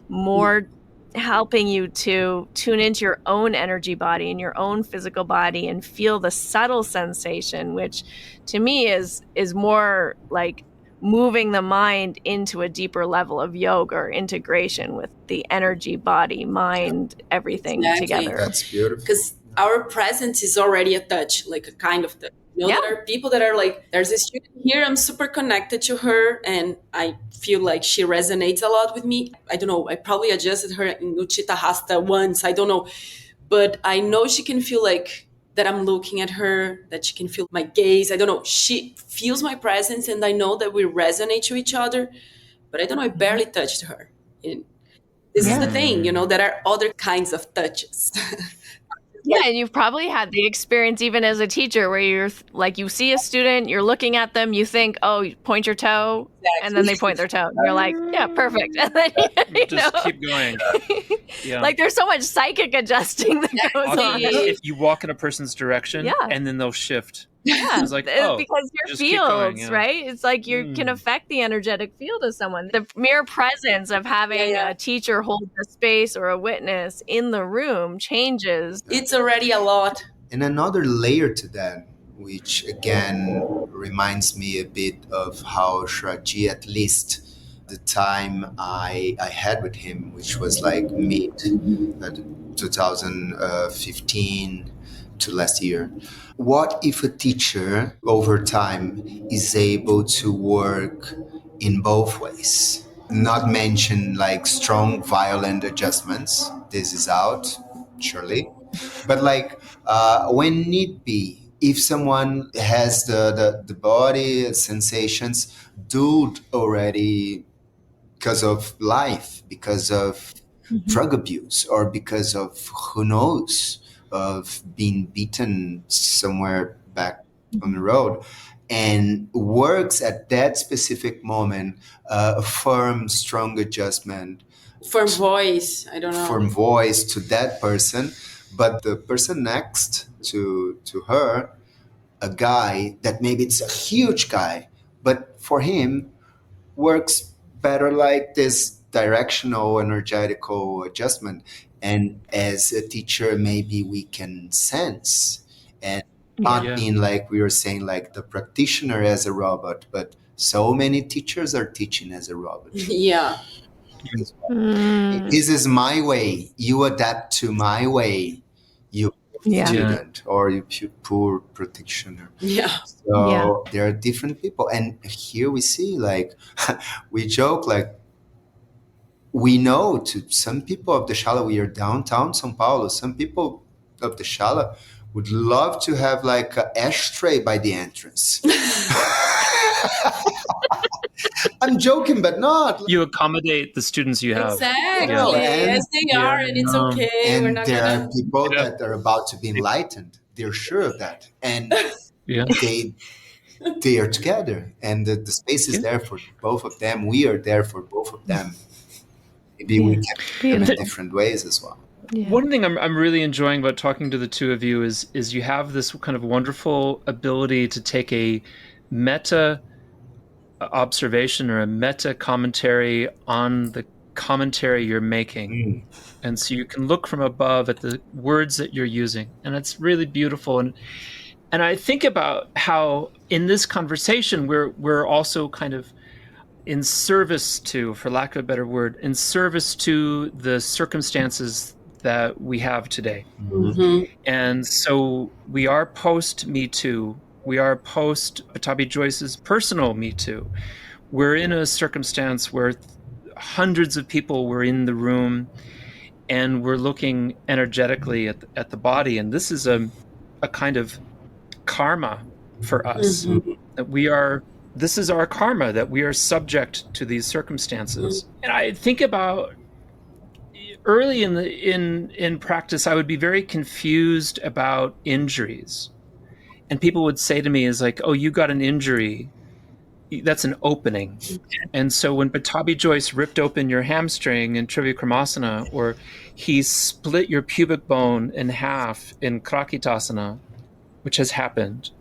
more helping you to tune into your own energy body and your own physical body and feel the subtle sensation, which to me is more like moving the mind into a deeper level of yoga or integration with the energy, body, mind, everything together. That's beautiful. Because our presence is already a touch, like a kind of touch. There are people that are like, there's a student here, I'm super connected to her, and I feel like she resonates a lot with me. I don't know, I probably adjusted her in Uchita Hasta once, I don't know. But I know she can feel like that I'm looking at her, that she can feel my gaze. I don't know. She feels my presence, and I know that we resonate to each other. But I don't know, I barely touched her. And this is the thing, there are other kinds of touches. Yeah, and you've probably had the experience even as a teacher where you're like, you see a student, you're looking at them, you think, oh, you point your toe, and then they point their toe. And you're like, yeah, perfect. And then just keep going. Yeah. Like there's so much psychic adjusting that goes on. If you walk in a person's direction, and then they'll shift. Yeah, it's like, because your fields, right? It's like you can affect the energetic field of someone. The mere presence of having a teacher hold the space or a witness in the room changes. It's already a lot. And another layer to that, which again reminds me a bit of how Shraji, at least the time I had with him, which was like mid 2015 to last year. What if a teacher over time is able to work in both ways? Not mention like strong, violent adjustments. This is out, surely. But like when need be, if someone has the body sensations dulled already because of life, because of drug abuse, or because of who knows, of being beaten somewhere back on the road, and works at that specific moment, a firm, strong adjustment. Firm voice, I don't know. Firm voice to that person, but the person next to her, a guy that maybe it's a huge guy, but for him works better like this directional energetical adjustment. And as a teacher, maybe we can sense, and not being like we were saying, like the practitioner as a robot, but so many teachers are teaching as a robot. Yeah. This is my way. You adapt to my way. You student or you poor practitioner. Yeah. So there are different people. And here we see, like, we joke, like, we know to some people of the Shala, we are downtown São Paulo. Some people of the Shala would love to have like an ashtray by the entrance. I'm joking, but not. You accommodate the students you have. Exactly, as they are, and it's okay. And we're not there gonna... are people that are about to be enlightened. They're sure of that. And they are together. And the space is there for both of them. We are there for both of them. Maybe we can do them in different ways as well. Yeah. One thing I'm really enjoying about talking to the two of you is you have this kind of wonderful ability to take a meta observation or a meta commentary on the commentary you're making. And so you can look from above at the words that you're using, and it's really beautiful. And I think about how in this conversation we're also kind of in service to, for lack of a better word, in service to the circumstances that we have today. And so we are post Me Too. We are post Patabi Joyce's personal Me Too. We're in a circumstance where hundreds of people were in the room, and we're looking energetically at the body. And this is a kind of karma for us. That this is our karma, that we are subject to these circumstances. And I think about early in practice, I would be very confused about injuries. And people would say to me, is like, oh, you got an injury. That's an opening. And so when Patabi Joyce ripped open your hamstring in Trivikramasana, or he split your pubic bone in half in Krakitasana, which has happened,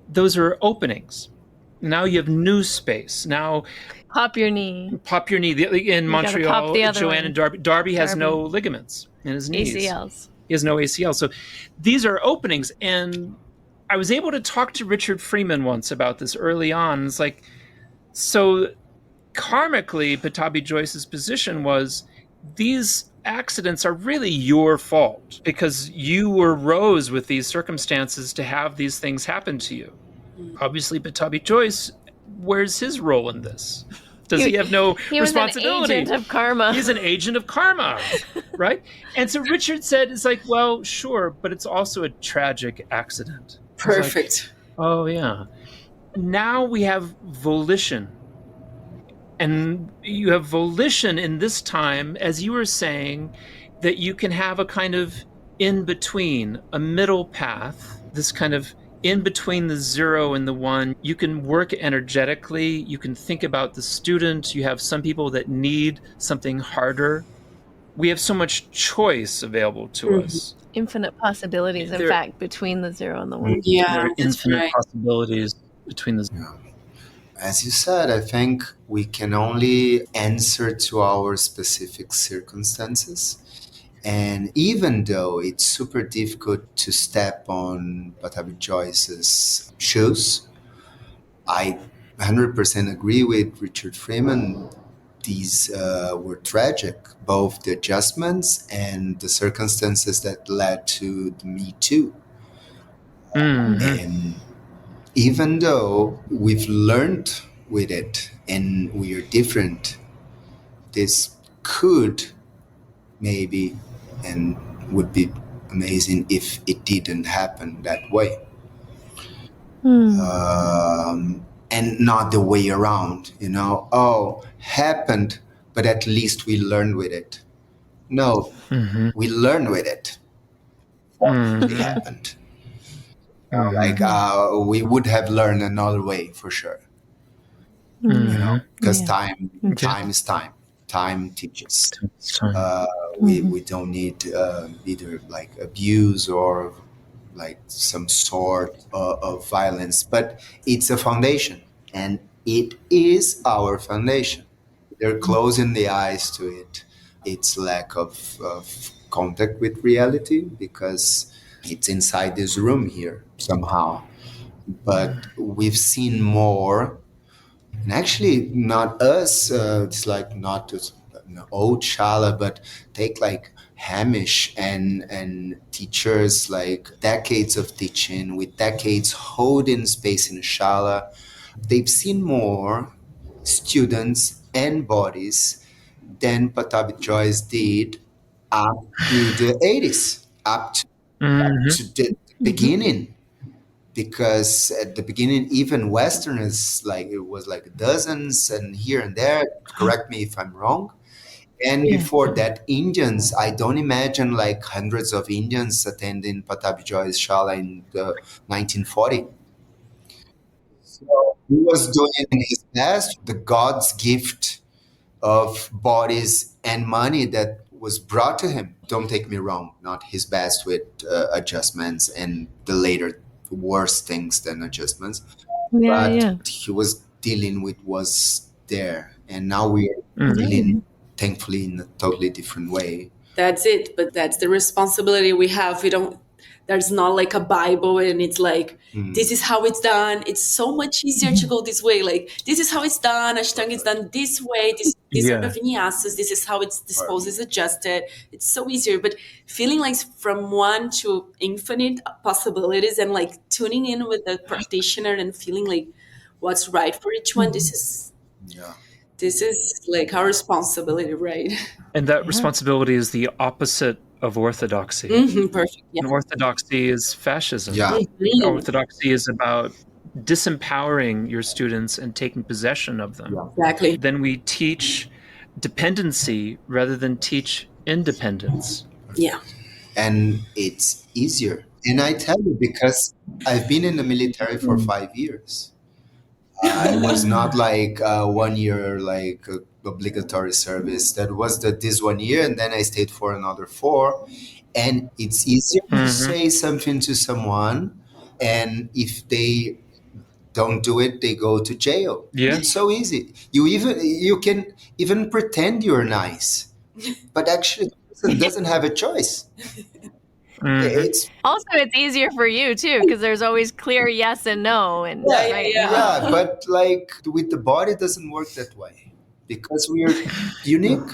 those are openings. Now you have new space. Now Pop your knee. In Montreal, Joanne and Darby has no Darby. ligaments in his knees. ACLs. He has no ACL. So these are openings. And I was able to talk to Richard Freeman once about this early on. It's like, so karmically, Patabi Joyce's position was these accidents are really your fault because you arose with these circumstances to have these things happen to you. Obviously, Patabi Joyce, where's his role in this? Does he have no responsibility? He was an agent of karma. He's an agent of karma, right? And so Richard said, it's like, well, sure, but it's also a tragic accident. Perfect. Like, oh, yeah. Now we have volition. And you have volition in this time, as you were saying, that you can have a kind of in-between, a middle path, this kind of in between the 0 and the 1. You can work energetically. You can think about the student. You have some people that need something harder. We have so much choice available to us. Infinite possibilities, in fact, between the 0 and the 1. Yeah, there are infinite possibilities between the 0. As you said, I think we can only answer to our specific circumstances. And even though it's super difficult to step on Patabi Joyce's shoes, I 100% agree with Richard Freeman. These were tragic, both the adjustments and the circumstances that led to the Me Too. And even though we've learned with it and we are different, this could maybe and would be amazing if it didn't happen that way. And not the way around, happened, but at least we learned with it. No, we learned with it. It happened. We would have learned another way for sure. Because time is time. Time teaches. We don't need either like abuse or like some sort of violence, but it's a foundation, and it is our foundation. They're closing the eyes to it. It's lack of contact with reality because it's inside this room here somehow. But we've seen more. And actually, not us, it's like not an old Shala, but take like Hamish and teachers, like decades of teaching with decades holding space in Shala. They've seen more students and bodies than Patabi Joyce did up to the 80s, up to the beginning. Because at the beginning, even Westerners, like it was like dozens and here and there, correct me if I'm wrong. And before that, Indians, I don't imagine like hundreds of Indians attending Patabi Joy's Shala in 1940. So he was doing his best, the God's gift of bodies and money that was brought to him. Don't take me wrong, not his best with adjustments and the later worse things than adjustments. But he was dealing with what's there. And now we are dealing, thankfully, in a totally different way. That's it. But that's the responsibility we have. There's not like a Bible and it's like, this is how it's done. It's so much easier to go this way. Like, this is how it's done. Ashtanga is done this way. These are the vinyasas. This is how it's disposed, is adjusted. It's so easier. But feeling like from one to infinite possibilities and like tuning in with the practitioner and feeling like what's right for each one. This is This is like our responsibility, right? And that responsibility is the opposite of orthodoxy. Perfect. Yeah. And orthodoxy is fascism. Yeah. Orthodoxy is about disempowering your students and taking possession of them. Yeah. Exactly. Then we teach dependency rather than teach independence. Yeah. And it's easier. And I tell you, because I've been in the military for 5 years. I was not like 1 year like obligatory service. That was this 1 year, and then I stayed for another 4. And it's easier to say something to someone, and if they don't do it, they go to jail. Yeah. It's so easy. You can even pretend you're nice, but actually the person doesn't have a choice. It's Also, it's easier for you too, because there's always clear yes and no, and right. yeah, but like with the body, it doesn't work that way because we are unique.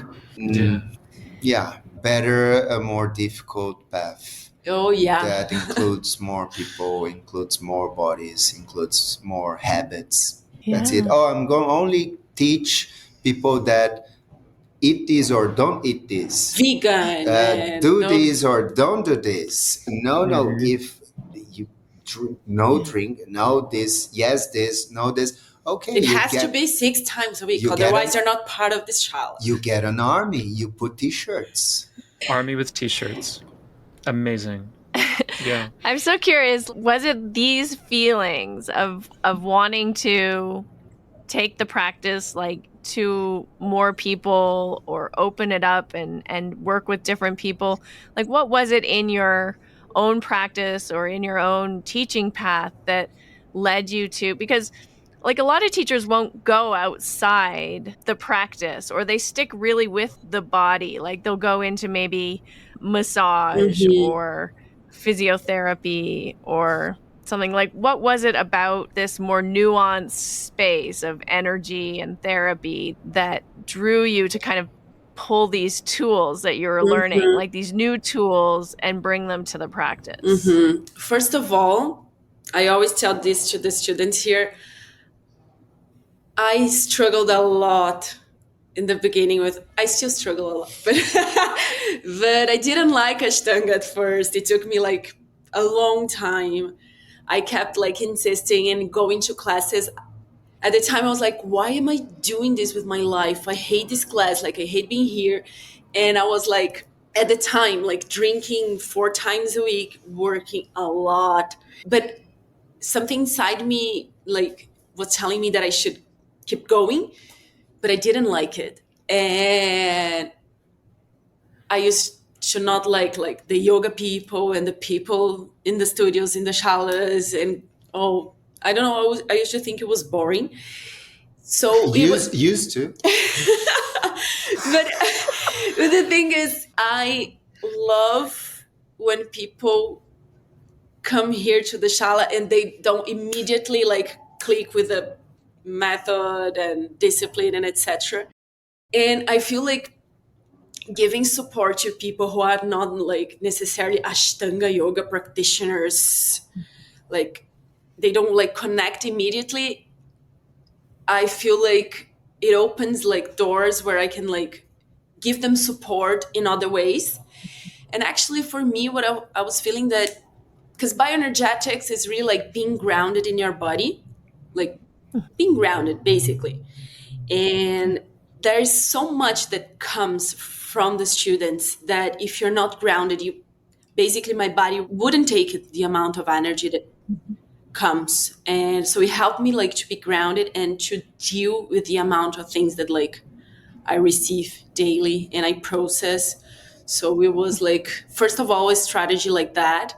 Yeah, better a more difficult path Oh yeah. that includes more people, includes more bodies, includes more habits. That's it. Yeah. Oh, I'm going to only teach people that eat this or don't eat this. Vegan. And Do no, this or don't do this. No. If you drink, no this, yes this, no this. Okay, it has to be 6 times a week. you get Otherwise, a- you're not part of this challenge. You get an army. You put T-shirts. Army with T-shirts. Amazing. Yeah. I'm so curious, was it these feelings of wanting to take the practice like to more people or open it up and work with different people? Like, what was it in your own practice or in your own teaching path that led you to, because like a lot of teachers won't go outside the practice, or they stick really with the body. Like they'll go into maybe massage or physiotherapy or something. Like, what was it about this more nuanced space of energy and therapy that drew you to kind of pull these tools that you were learning, like these new tools, and bring them to the practice? First of all, I always tell this to the students here. I struggled a lot in the beginning with, I still struggle a lot, but but I didn't like Ashtanga at first. It took me like a long time. I kept like insisting and going to classes. At the time I was like, why am I doing this with my life? I hate this class. Like I hate being here. And I was like, at the time, like drinking 4 times a week, working a lot. But something inside me like was telling me that I should keep going, but I didn't like it. And I used to not like the yoga people and the people in the studios, in the shalas, and I don't know. I used to think it was boring. So Used to. but the thing is, I love when people come here to the shala and they don't immediately like click with the method and discipline and etc. And I feel like giving support to people who are not like necessarily Ashtanga yoga practitioners, like they don't like connect immediately. I feel like it opens like doors where I can like give them support in other ways. And actually for me, what I was feeling that, because bioenergetics is really like being grounded in your body, like being grounded basically. And there's so much that comes from the students that if you're not grounded, you basically, my body wouldn't take it, the amount of energy that comes. And so it helped me like to be grounded and to deal with the amount of things that like I receive daily and I process. So it was like, first of all, a strategy like that.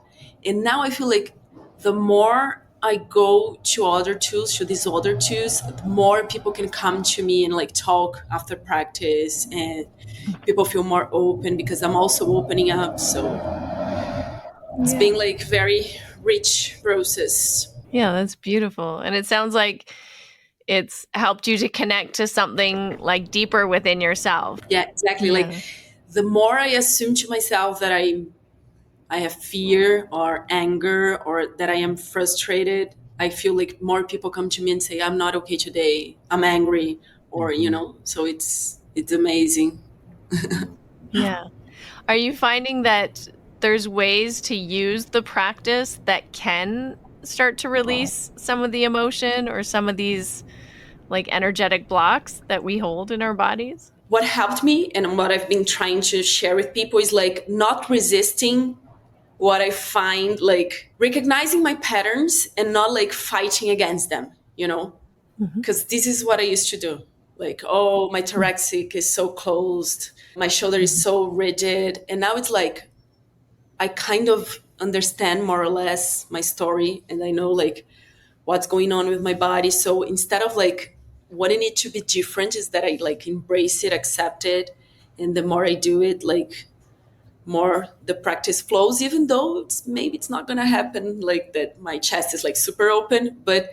And now I feel like the more I go to other tools, to these other tools, the more people can come to me and like talk after practice, and people feel more open because I'm also opening up. So it's been like very rich process. Yeah, that's beautiful. And it sounds like it's helped you to connect to something like deeper within yourself. Yeah, exactly. Yeah. Like the more I assume to myself that I have fear or anger or that I am frustrated, I feel like more people come to me and say, I'm not okay today. I'm angry. or so it's amazing. Yeah. Are you finding that there's ways to use the practice that can start to release some of the emotion or some of these like energetic blocks that we hold in our bodies? What helped me and what I've been trying to share with people is like not resisting what I find, like recognizing my patterns and not like fighting against them, because this is what I used to do. Like, oh, my thoracic is so closed, my shoulder is so rigid. And now it's like, I kind of understand more or less my story and I know like what's going on with my body. So instead of like wanting it to be different, is that I like embrace it, accept it. And the more I do it, like more the practice flows, even though maybe it's not going to happen like that my chest is like super open, but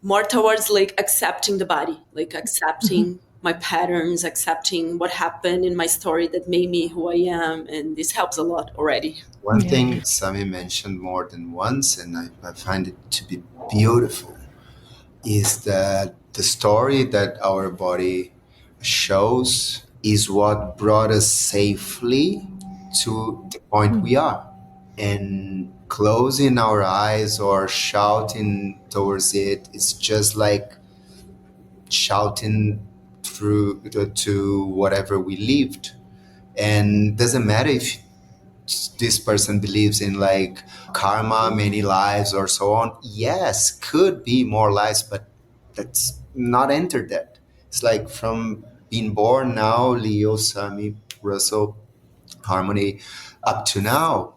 more towards like accepting the body, like accepting my patterns, accepting what happened in my story that made me who I am. And this helps a lot already. One thing Sami mentioned more than once, and I find it to be beautiful, is that the story that our body shows is what brought us safely to the point we are. And closing our eyes or shouting towards it is just like shouting through to whatever we lived. And doesn't matter if this person believes in like karma, many lives or so on. Yes, could be more lives, but that's not entered that. It's like from being born now, Leo, Sami, Russell, Harmony, up to now,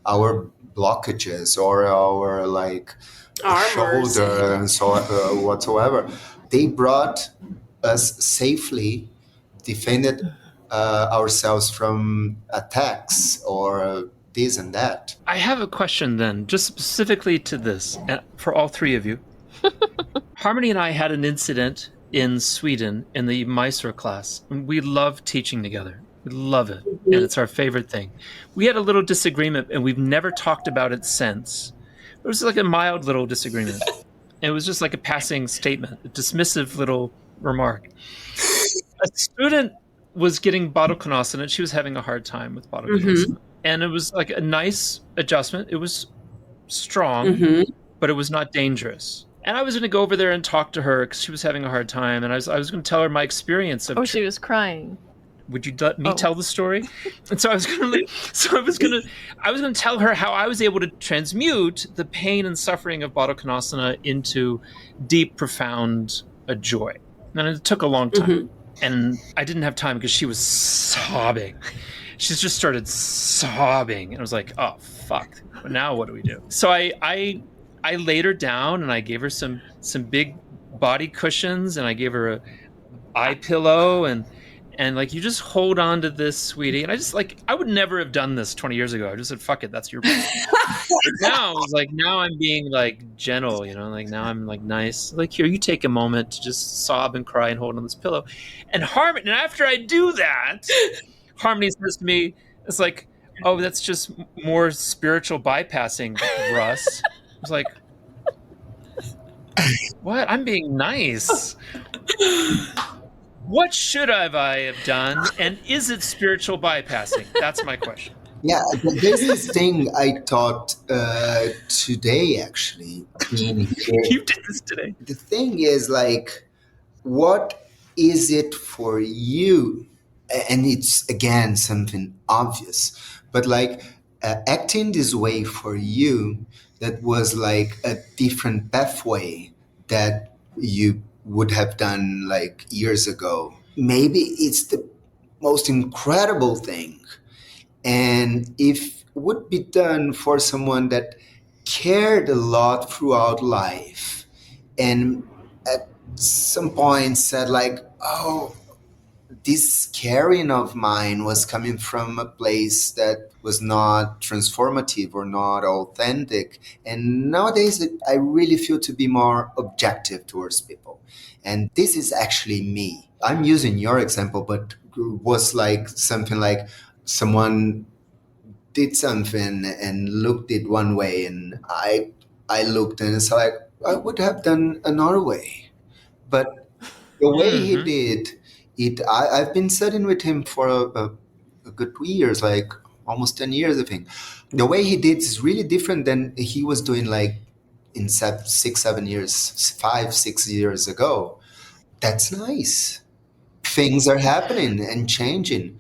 our blockages or our like Armors. shoulder and so whatsoever, they brought us safely, defended ourselves from attacks or this and that. I have a question then, just specifically to this, for all three of you. Harmony and I had an incident in Sweden in the Mysore class. We love teaching together. We love it, and it's our favorite thing. We had a little disagreement, and we've never talked about it since. It was like a mild little disagreement. It was just like a passing statement, a dismissive little remark. A student was getting Baddha Konasana, and she was having a hard time with Baddha Konasana. And it was like a nice adjustment. It was strong, but it was not dangerous. And I was going to go over there and talk to her because she was having a hard time. And I was going to tell her my experience of. Oh, she was crying. Would you let me tell the story? And so I was going to tell her how I was able to transmute the pain and suffering of Baddha Konasana into deep, profound joy. And it took a long time. And I didn't have time because she was sobbing. She just started sobbing. And I was like, oh, fuck. Now what do we do? So I laid her down and I gave her some big body cushions and I gave her a eye pillow and like, you just hold on to this, sweetie. And I just like, I would never have done this 20 years ago. I just said, fuck it, that's your now I was like, now I'm being like gentle, like now I'm like nice. Like, here, you take a moment to just sob and cry and hold on this pillow. And Harmony, and after I do that, Harmony says to me, it's like, oh, that's just more spiritual bypassing, Russ. I was like, what? I'm being nice. What should I have done? And is it spiritual bypassing? That's my question. Yeah, there's this thing I taught today, actually, being here. You did this today. The thing is, like, what is it for you? And it's, again, something obvious. But, like, acting this way for you, that was, like, a different pathway that you would have done, like, years ago. Maybe it's the most incredible thing. And if would be done for someone that cared a lot throughout life and at some point said like, oh, this caring of mine was coming from a place that was not transformative or not authentic. And nowadays I really feel to be more objective towards people. And this is actually me. I'm using your example, but was like something like someone did something and looked it one way and I looked and it's like I would have done another way. But the way he did it, I've been studying with him for a good 2 years, like almost 10 years, I think. The way he did is really different than he was doing like in 6, 7 years, 5, 6 years ago. That's nice. Things are happening and changing.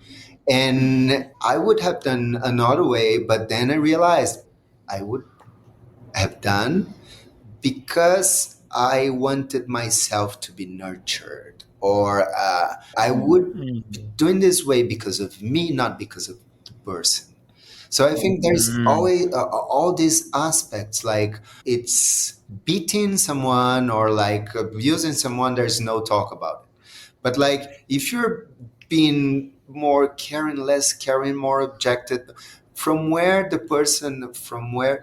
And I would have done another way, but then I realized I would have done because I wanted myself to be nurtured, or I would be doing this way because of me, not because of the person. So I think there's always all these aspects, like it's beating someone or like abusing someone. There's no talk about it. But like if you're being more caring, less caring, more objective, from where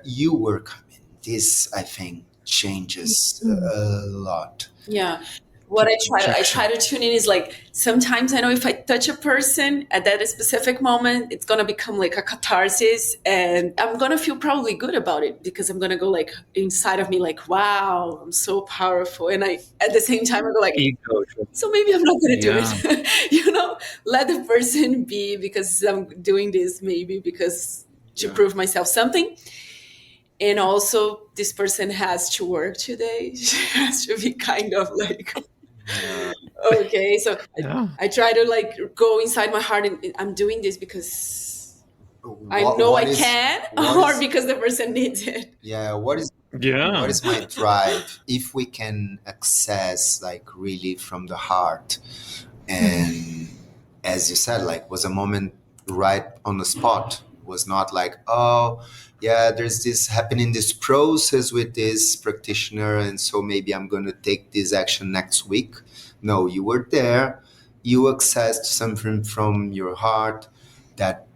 you were coming, this I think changes a lot. Yeah. What I try to tune in is like, sometimes I know if I touch a person at that specific moment, it's gonna become like a catharsis, and I'm gonna feel probably good about it because I'm gonna go like inside of me like, wow, I'm so powerful. And I at the same time I go like, Ego. so maybe I'm not gonna do it. Let the person be, because I'm doing this maybe because to prove myself something. And also this person has to work today. She has to be kind of like, okay. So I try to like go inside my heart, and I'm doing this because I know I can, or because the person needs it. Yeah, what is my drive? If we can access like really from the heart, and as you said, like was a moment right on the spot, was not like, oh yeah, there's this happening, this process with this practitioner, and so maybe I'm going to take this action next week. No, you were there, you accessed something from your heart that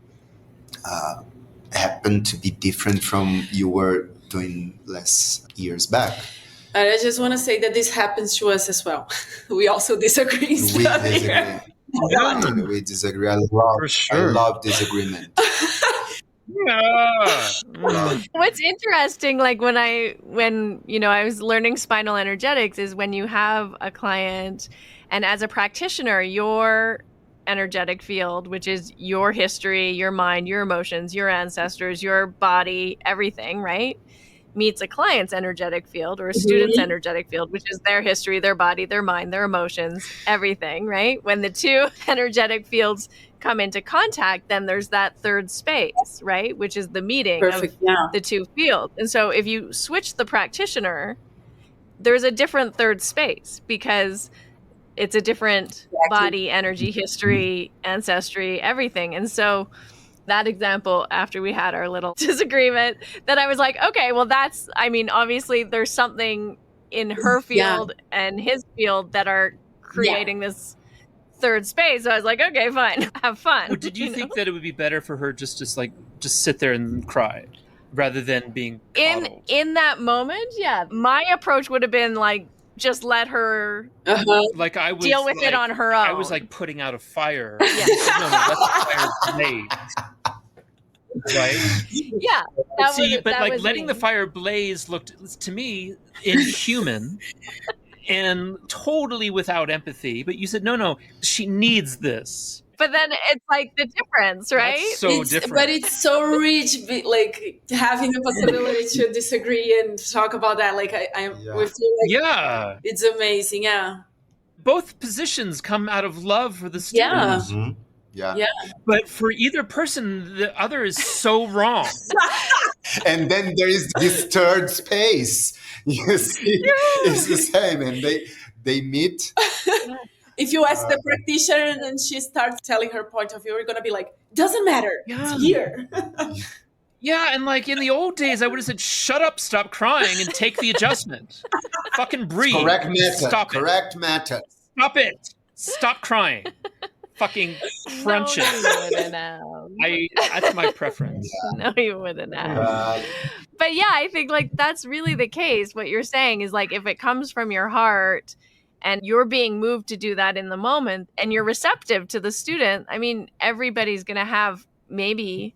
happened to be different from you were doing less years back. And I just want to say that this happens to us as well. We also disagree. We disagree. I love disagreement. What's interesting, like when I was learning spinal energetics, is when you have a client, and as a practitioner, your energetic field, which is your history, your mind, your emotions, your ancestors, your body, everything, right, meets a client's energetic field or a student's energetic field, which is their history, their body, their mind, their emotions, everything, right? When the two energetic fields come into contact, then there's that third space, right? Which is the meeting of the two fields. And so if you switch the practitioner, there's a different third space because it's a different body, energy, history, ancestry, everything. And so that example, after we had our little disagreement, that I was like, okay, well, obviously there's something in her field and his field that are creating this third space. So I was like, okay, fine, have fun. Well, did you think that it would be better for her just sit there and cry rather than being coddled? In that moment? Yeah. My approach would have been like, just let her like I was, deal with it on her own. I was like putting out a fire. No, let the fire blaze. Right? Yeah. Letting the fire blaze looked to me inhuman and totally without empathy. But you said, no, she needs this. But then it's like the difference, right? That's so different. But it's so rich, like having the possibility to disagree and talk about that. Like we feel like it's amazing. Yeah. Both positions come out of love for the students. Yeah. Mm-hmm. Yeah. But for either person, the other is so wrong. And then there is this third space. You see, it's the same, and they meet. If you ask the practitioner and she starts telling her point of view, you're going to be like, doesn't matter. It's here. Yeah, and like in the old days, I would have said, shut up, stop crying, and take the adjustment. Fucking breathe. Correct method. Correct method. Stop it. Stop crying. Fucking crunch it. That's my preference. No, you wouldn't have. But yeah, I think like that's really the case. What you're saying is like, if it comes from your heart, and you're being moved to do that in the moment, and you're receptive to the student, I mean, everybody's going to have maybe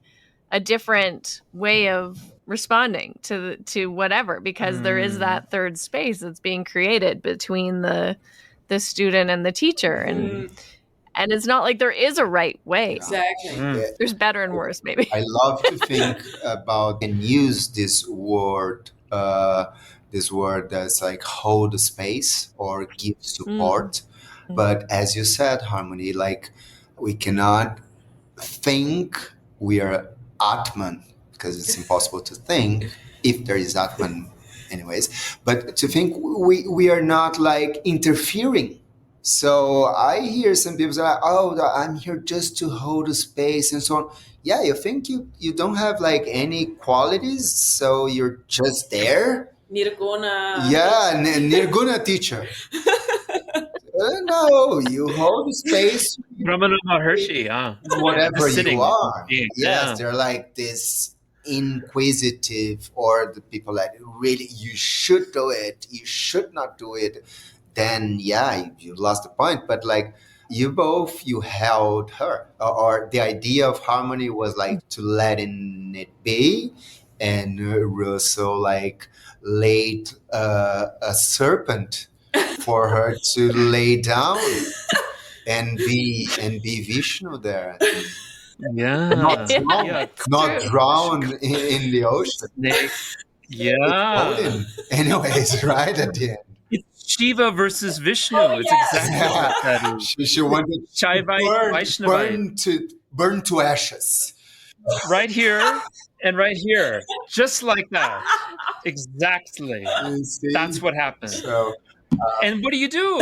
a different way of responding to whatever, because there is that third space that's being created between the the student and the teacher. And it's not like there is a right way. Exactly. There's better and worse, maybe. I love to think about and use this word that's like hold space or give support. But as you said, Harmony, like we cannot think we are Atman, because it's impossible to think if there is Atman anyways. But to think we are not like interfering. So I hear some people say, oh, I'm here just to hold a space and so on. Yeah, you think you don't have like any qualities, so you're just there? Nirguna. Yeah, Nirguna teacher. No, you hold space. Ramana Maharshi, Whatever you are. Yes, yeah. They're like this inquisitive, or the people that really, you should do it, you should not do it. Then you lost the point. But like you held her, or the idea of Harmony was like to letting it be, and Russell like laid a serpent for her to lay down and be Vishnu there. Not drown in the ocean. Anyways, right at the end. It's Shiva versus Vishnu. It's exactly what that is. She wanted to burn to ashes. Right here and right here. Just like that. Exactly. That's what happened. So, and what do you do?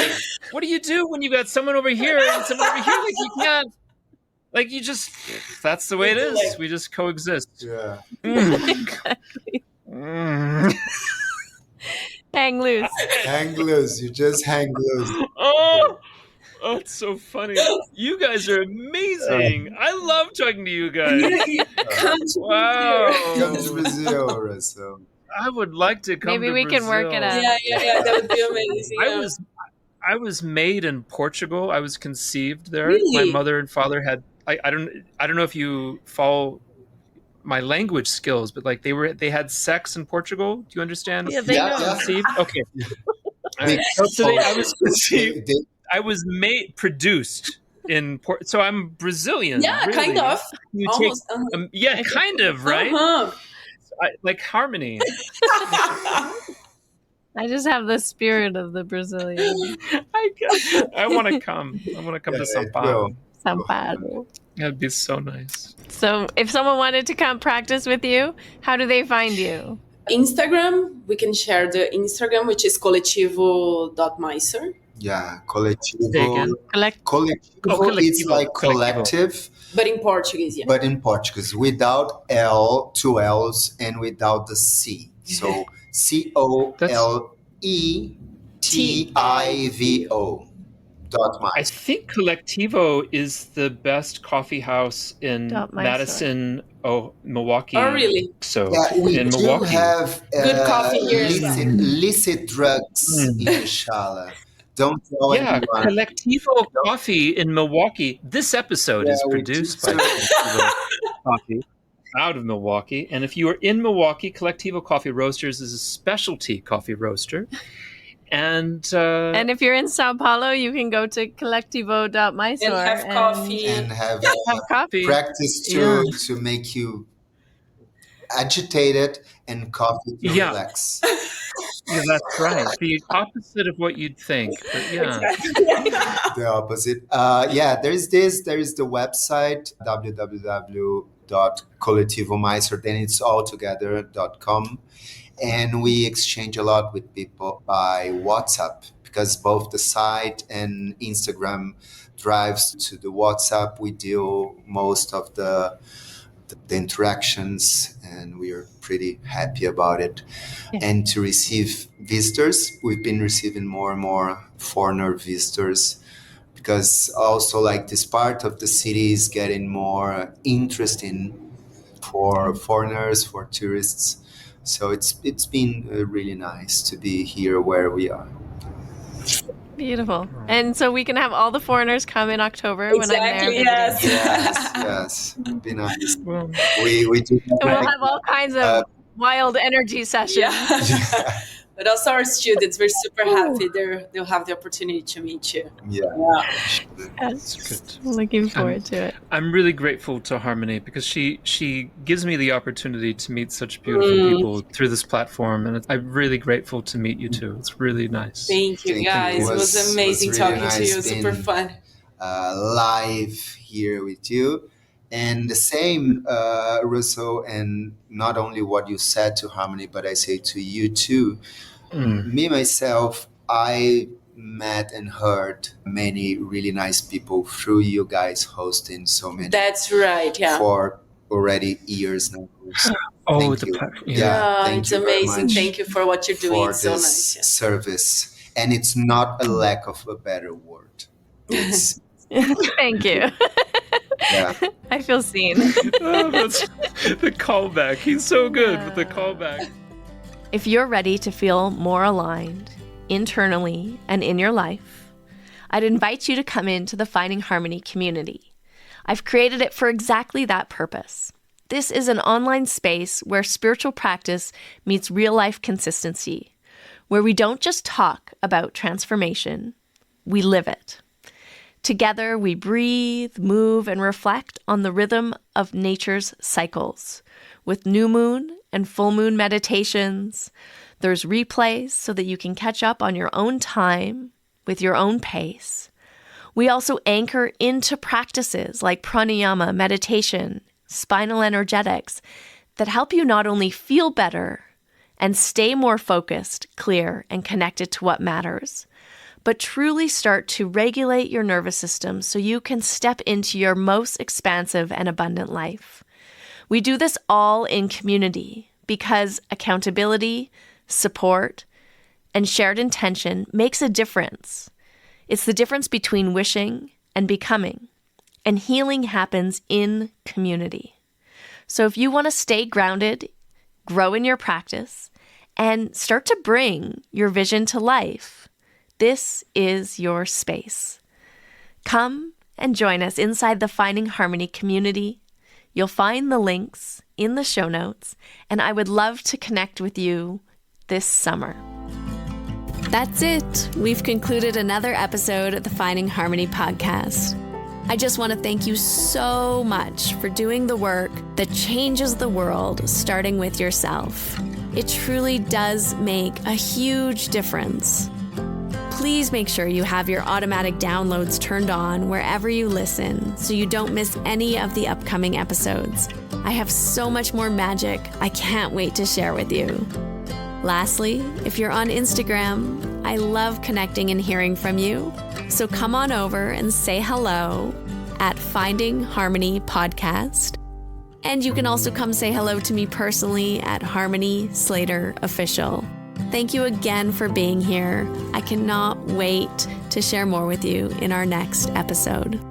What do you do when you got someone over here and someone over here? Like you can't. Like you just. That's the way it is. We just coexist. Yeah. Exactly. Hang loose. Hang loose. You just hang loose. Oh, it's so funny. You guys are amazing. I love talking to you guys. Come to Wow. Come to Brazil, Russell. I would like to come Maybe to we Brazil. can work it out. Yeah, that would be amazing. I was made in Portugal. I was conceived there. Really? My mother and father had I don't know if you follow my language skills, but like they had sex in Portugal. Do you understand? Yeah, they know. Conceived? Okay. Right. So I was conceived. I was produced in so I'm Brazilian. Yeah, really. kind of. You Almost. yeah, kind of, right? Like Harmony. I just have the spirit of the Brazilian. I want to come. I want to come to São Paulo. São Paulo. That'd be so nice. So if someone wanted to come practice with you, how do they find you? Instagram, we can share the Instagram, which is coletivo.mysore. Yeah, Coletivo. Coletivo. It's like collective. But in Portuguese, yeah. But in Portuguese, without L, 2 L's, and without the C. So COLETIVO. I think Coletivo is the best coffee house in Madison, Milwaukee. Oh, really? So we in do Milwaukee. have good coffee here. Illicit drugs in Shala. Don't tell anyone. Coletivo Coffee in Milwaukee. This episode is produced by Coletivo Coffee out of Milwaukee. And if you are in Milwaukee, Coletivo Coffee Roasters is a specialty coffee roaster. And if you're in São Paulo, you can go to coletivo.mysore and have coffee. And have coffee. Practice to make you agitated and coffee to relax. Yeah, that's right. The opposite of what you'd think. But The opposite. There is the website, www.coletivomysore, then it's altogether.com. And we exchange a lot with people by WhatsApp, because both the site and Instagram drives to the WhatsApp. We do most of the interactions, and we are pretty happy about it. Yeah. And to receive visitors, we've been receiving more and more foreigner visitors, because also like this part of the city is getting more interesting for foreigners, for tourists. So it's been really nice to be here where we are. Beautiful. And so we can have all the foreigners come in October when I'm there. Yes. It'd be nice. Well, we do. And we'll have all kinds of wild energy sessions. Yeah. But also our students, we're super happy they'll have the opportunity to meet you. Yeah. That's good. Looking forward to it. I'm really grateful to Harmony because she gives me the opportunity to meet such beautiful people through this platform, and I'm really grateful to meet you too. It's really nice. Thank you, guys. It was amazing really talking nice to you. Super fun. Live here with you. And the same, Russell, and not only what you said to Harmony, but I say to you too. Me, myself, I met and heard many really nice people through you guys hosting so many. That's right, yeah. For already years now. So thank you. Platform. Thank it's you very amazing. much. Thank you for what you're doing. For it's so this nice. Yeah. service. And it's not a lack of a better word. It's Thank you. Yeah. I feel seen. That's the callback. He's so good with the callback. If you're ready to feel more aligned internally and in your life, I'd invite you to come into the Finding Harmony community. I've created it for exactly that purpose. This is an online space where spiritual practice meets real-life consistency, where we don't just talk about transformation, we live it. Together, we breathe, move, and reflect on the rhythm of nature's cycles. With new moon and full moon meditations, there's replays so that you can catch up on your own time with your own pace. We also anchor into practices like pranayama, meditation, spinal energetics that help you not only feel better and stay more focused, clear, and connected to what matters, but truly start to regulate your nervous system so you can step into your most expansive and abundant life. We do this all in community because accountability, support, and shared intention makes a difference. It's the difference between wishing and becoming, and healing happens in community. So if you want to stay grounded, grow in your practice, and start to bring your vision to life, this is your space. Come and join us inside the Finding Harmony community. You'll find the links in the show notes, and I would love to connect with you this summer. That's it. We've concluded another episode of the Finding Harmony podcast. I just want to thank you so much for doing the work that changes the world, starting with yourself. It truly does make a huge difference. Please make sure you have your automatic downloads turned on wherever you listen so you don't miss any of the upcoming episodes. I have so much more magic I can't wait to share with you. Lastly, if you're on Instagram, I love connecting and hearing from you. So come on over and say hello at Finding Harmony Podcast. And you can also come say hello to me personally at Harmony Slater Official. Thank you again for being here. I cannot wait to share more with you in our next episode.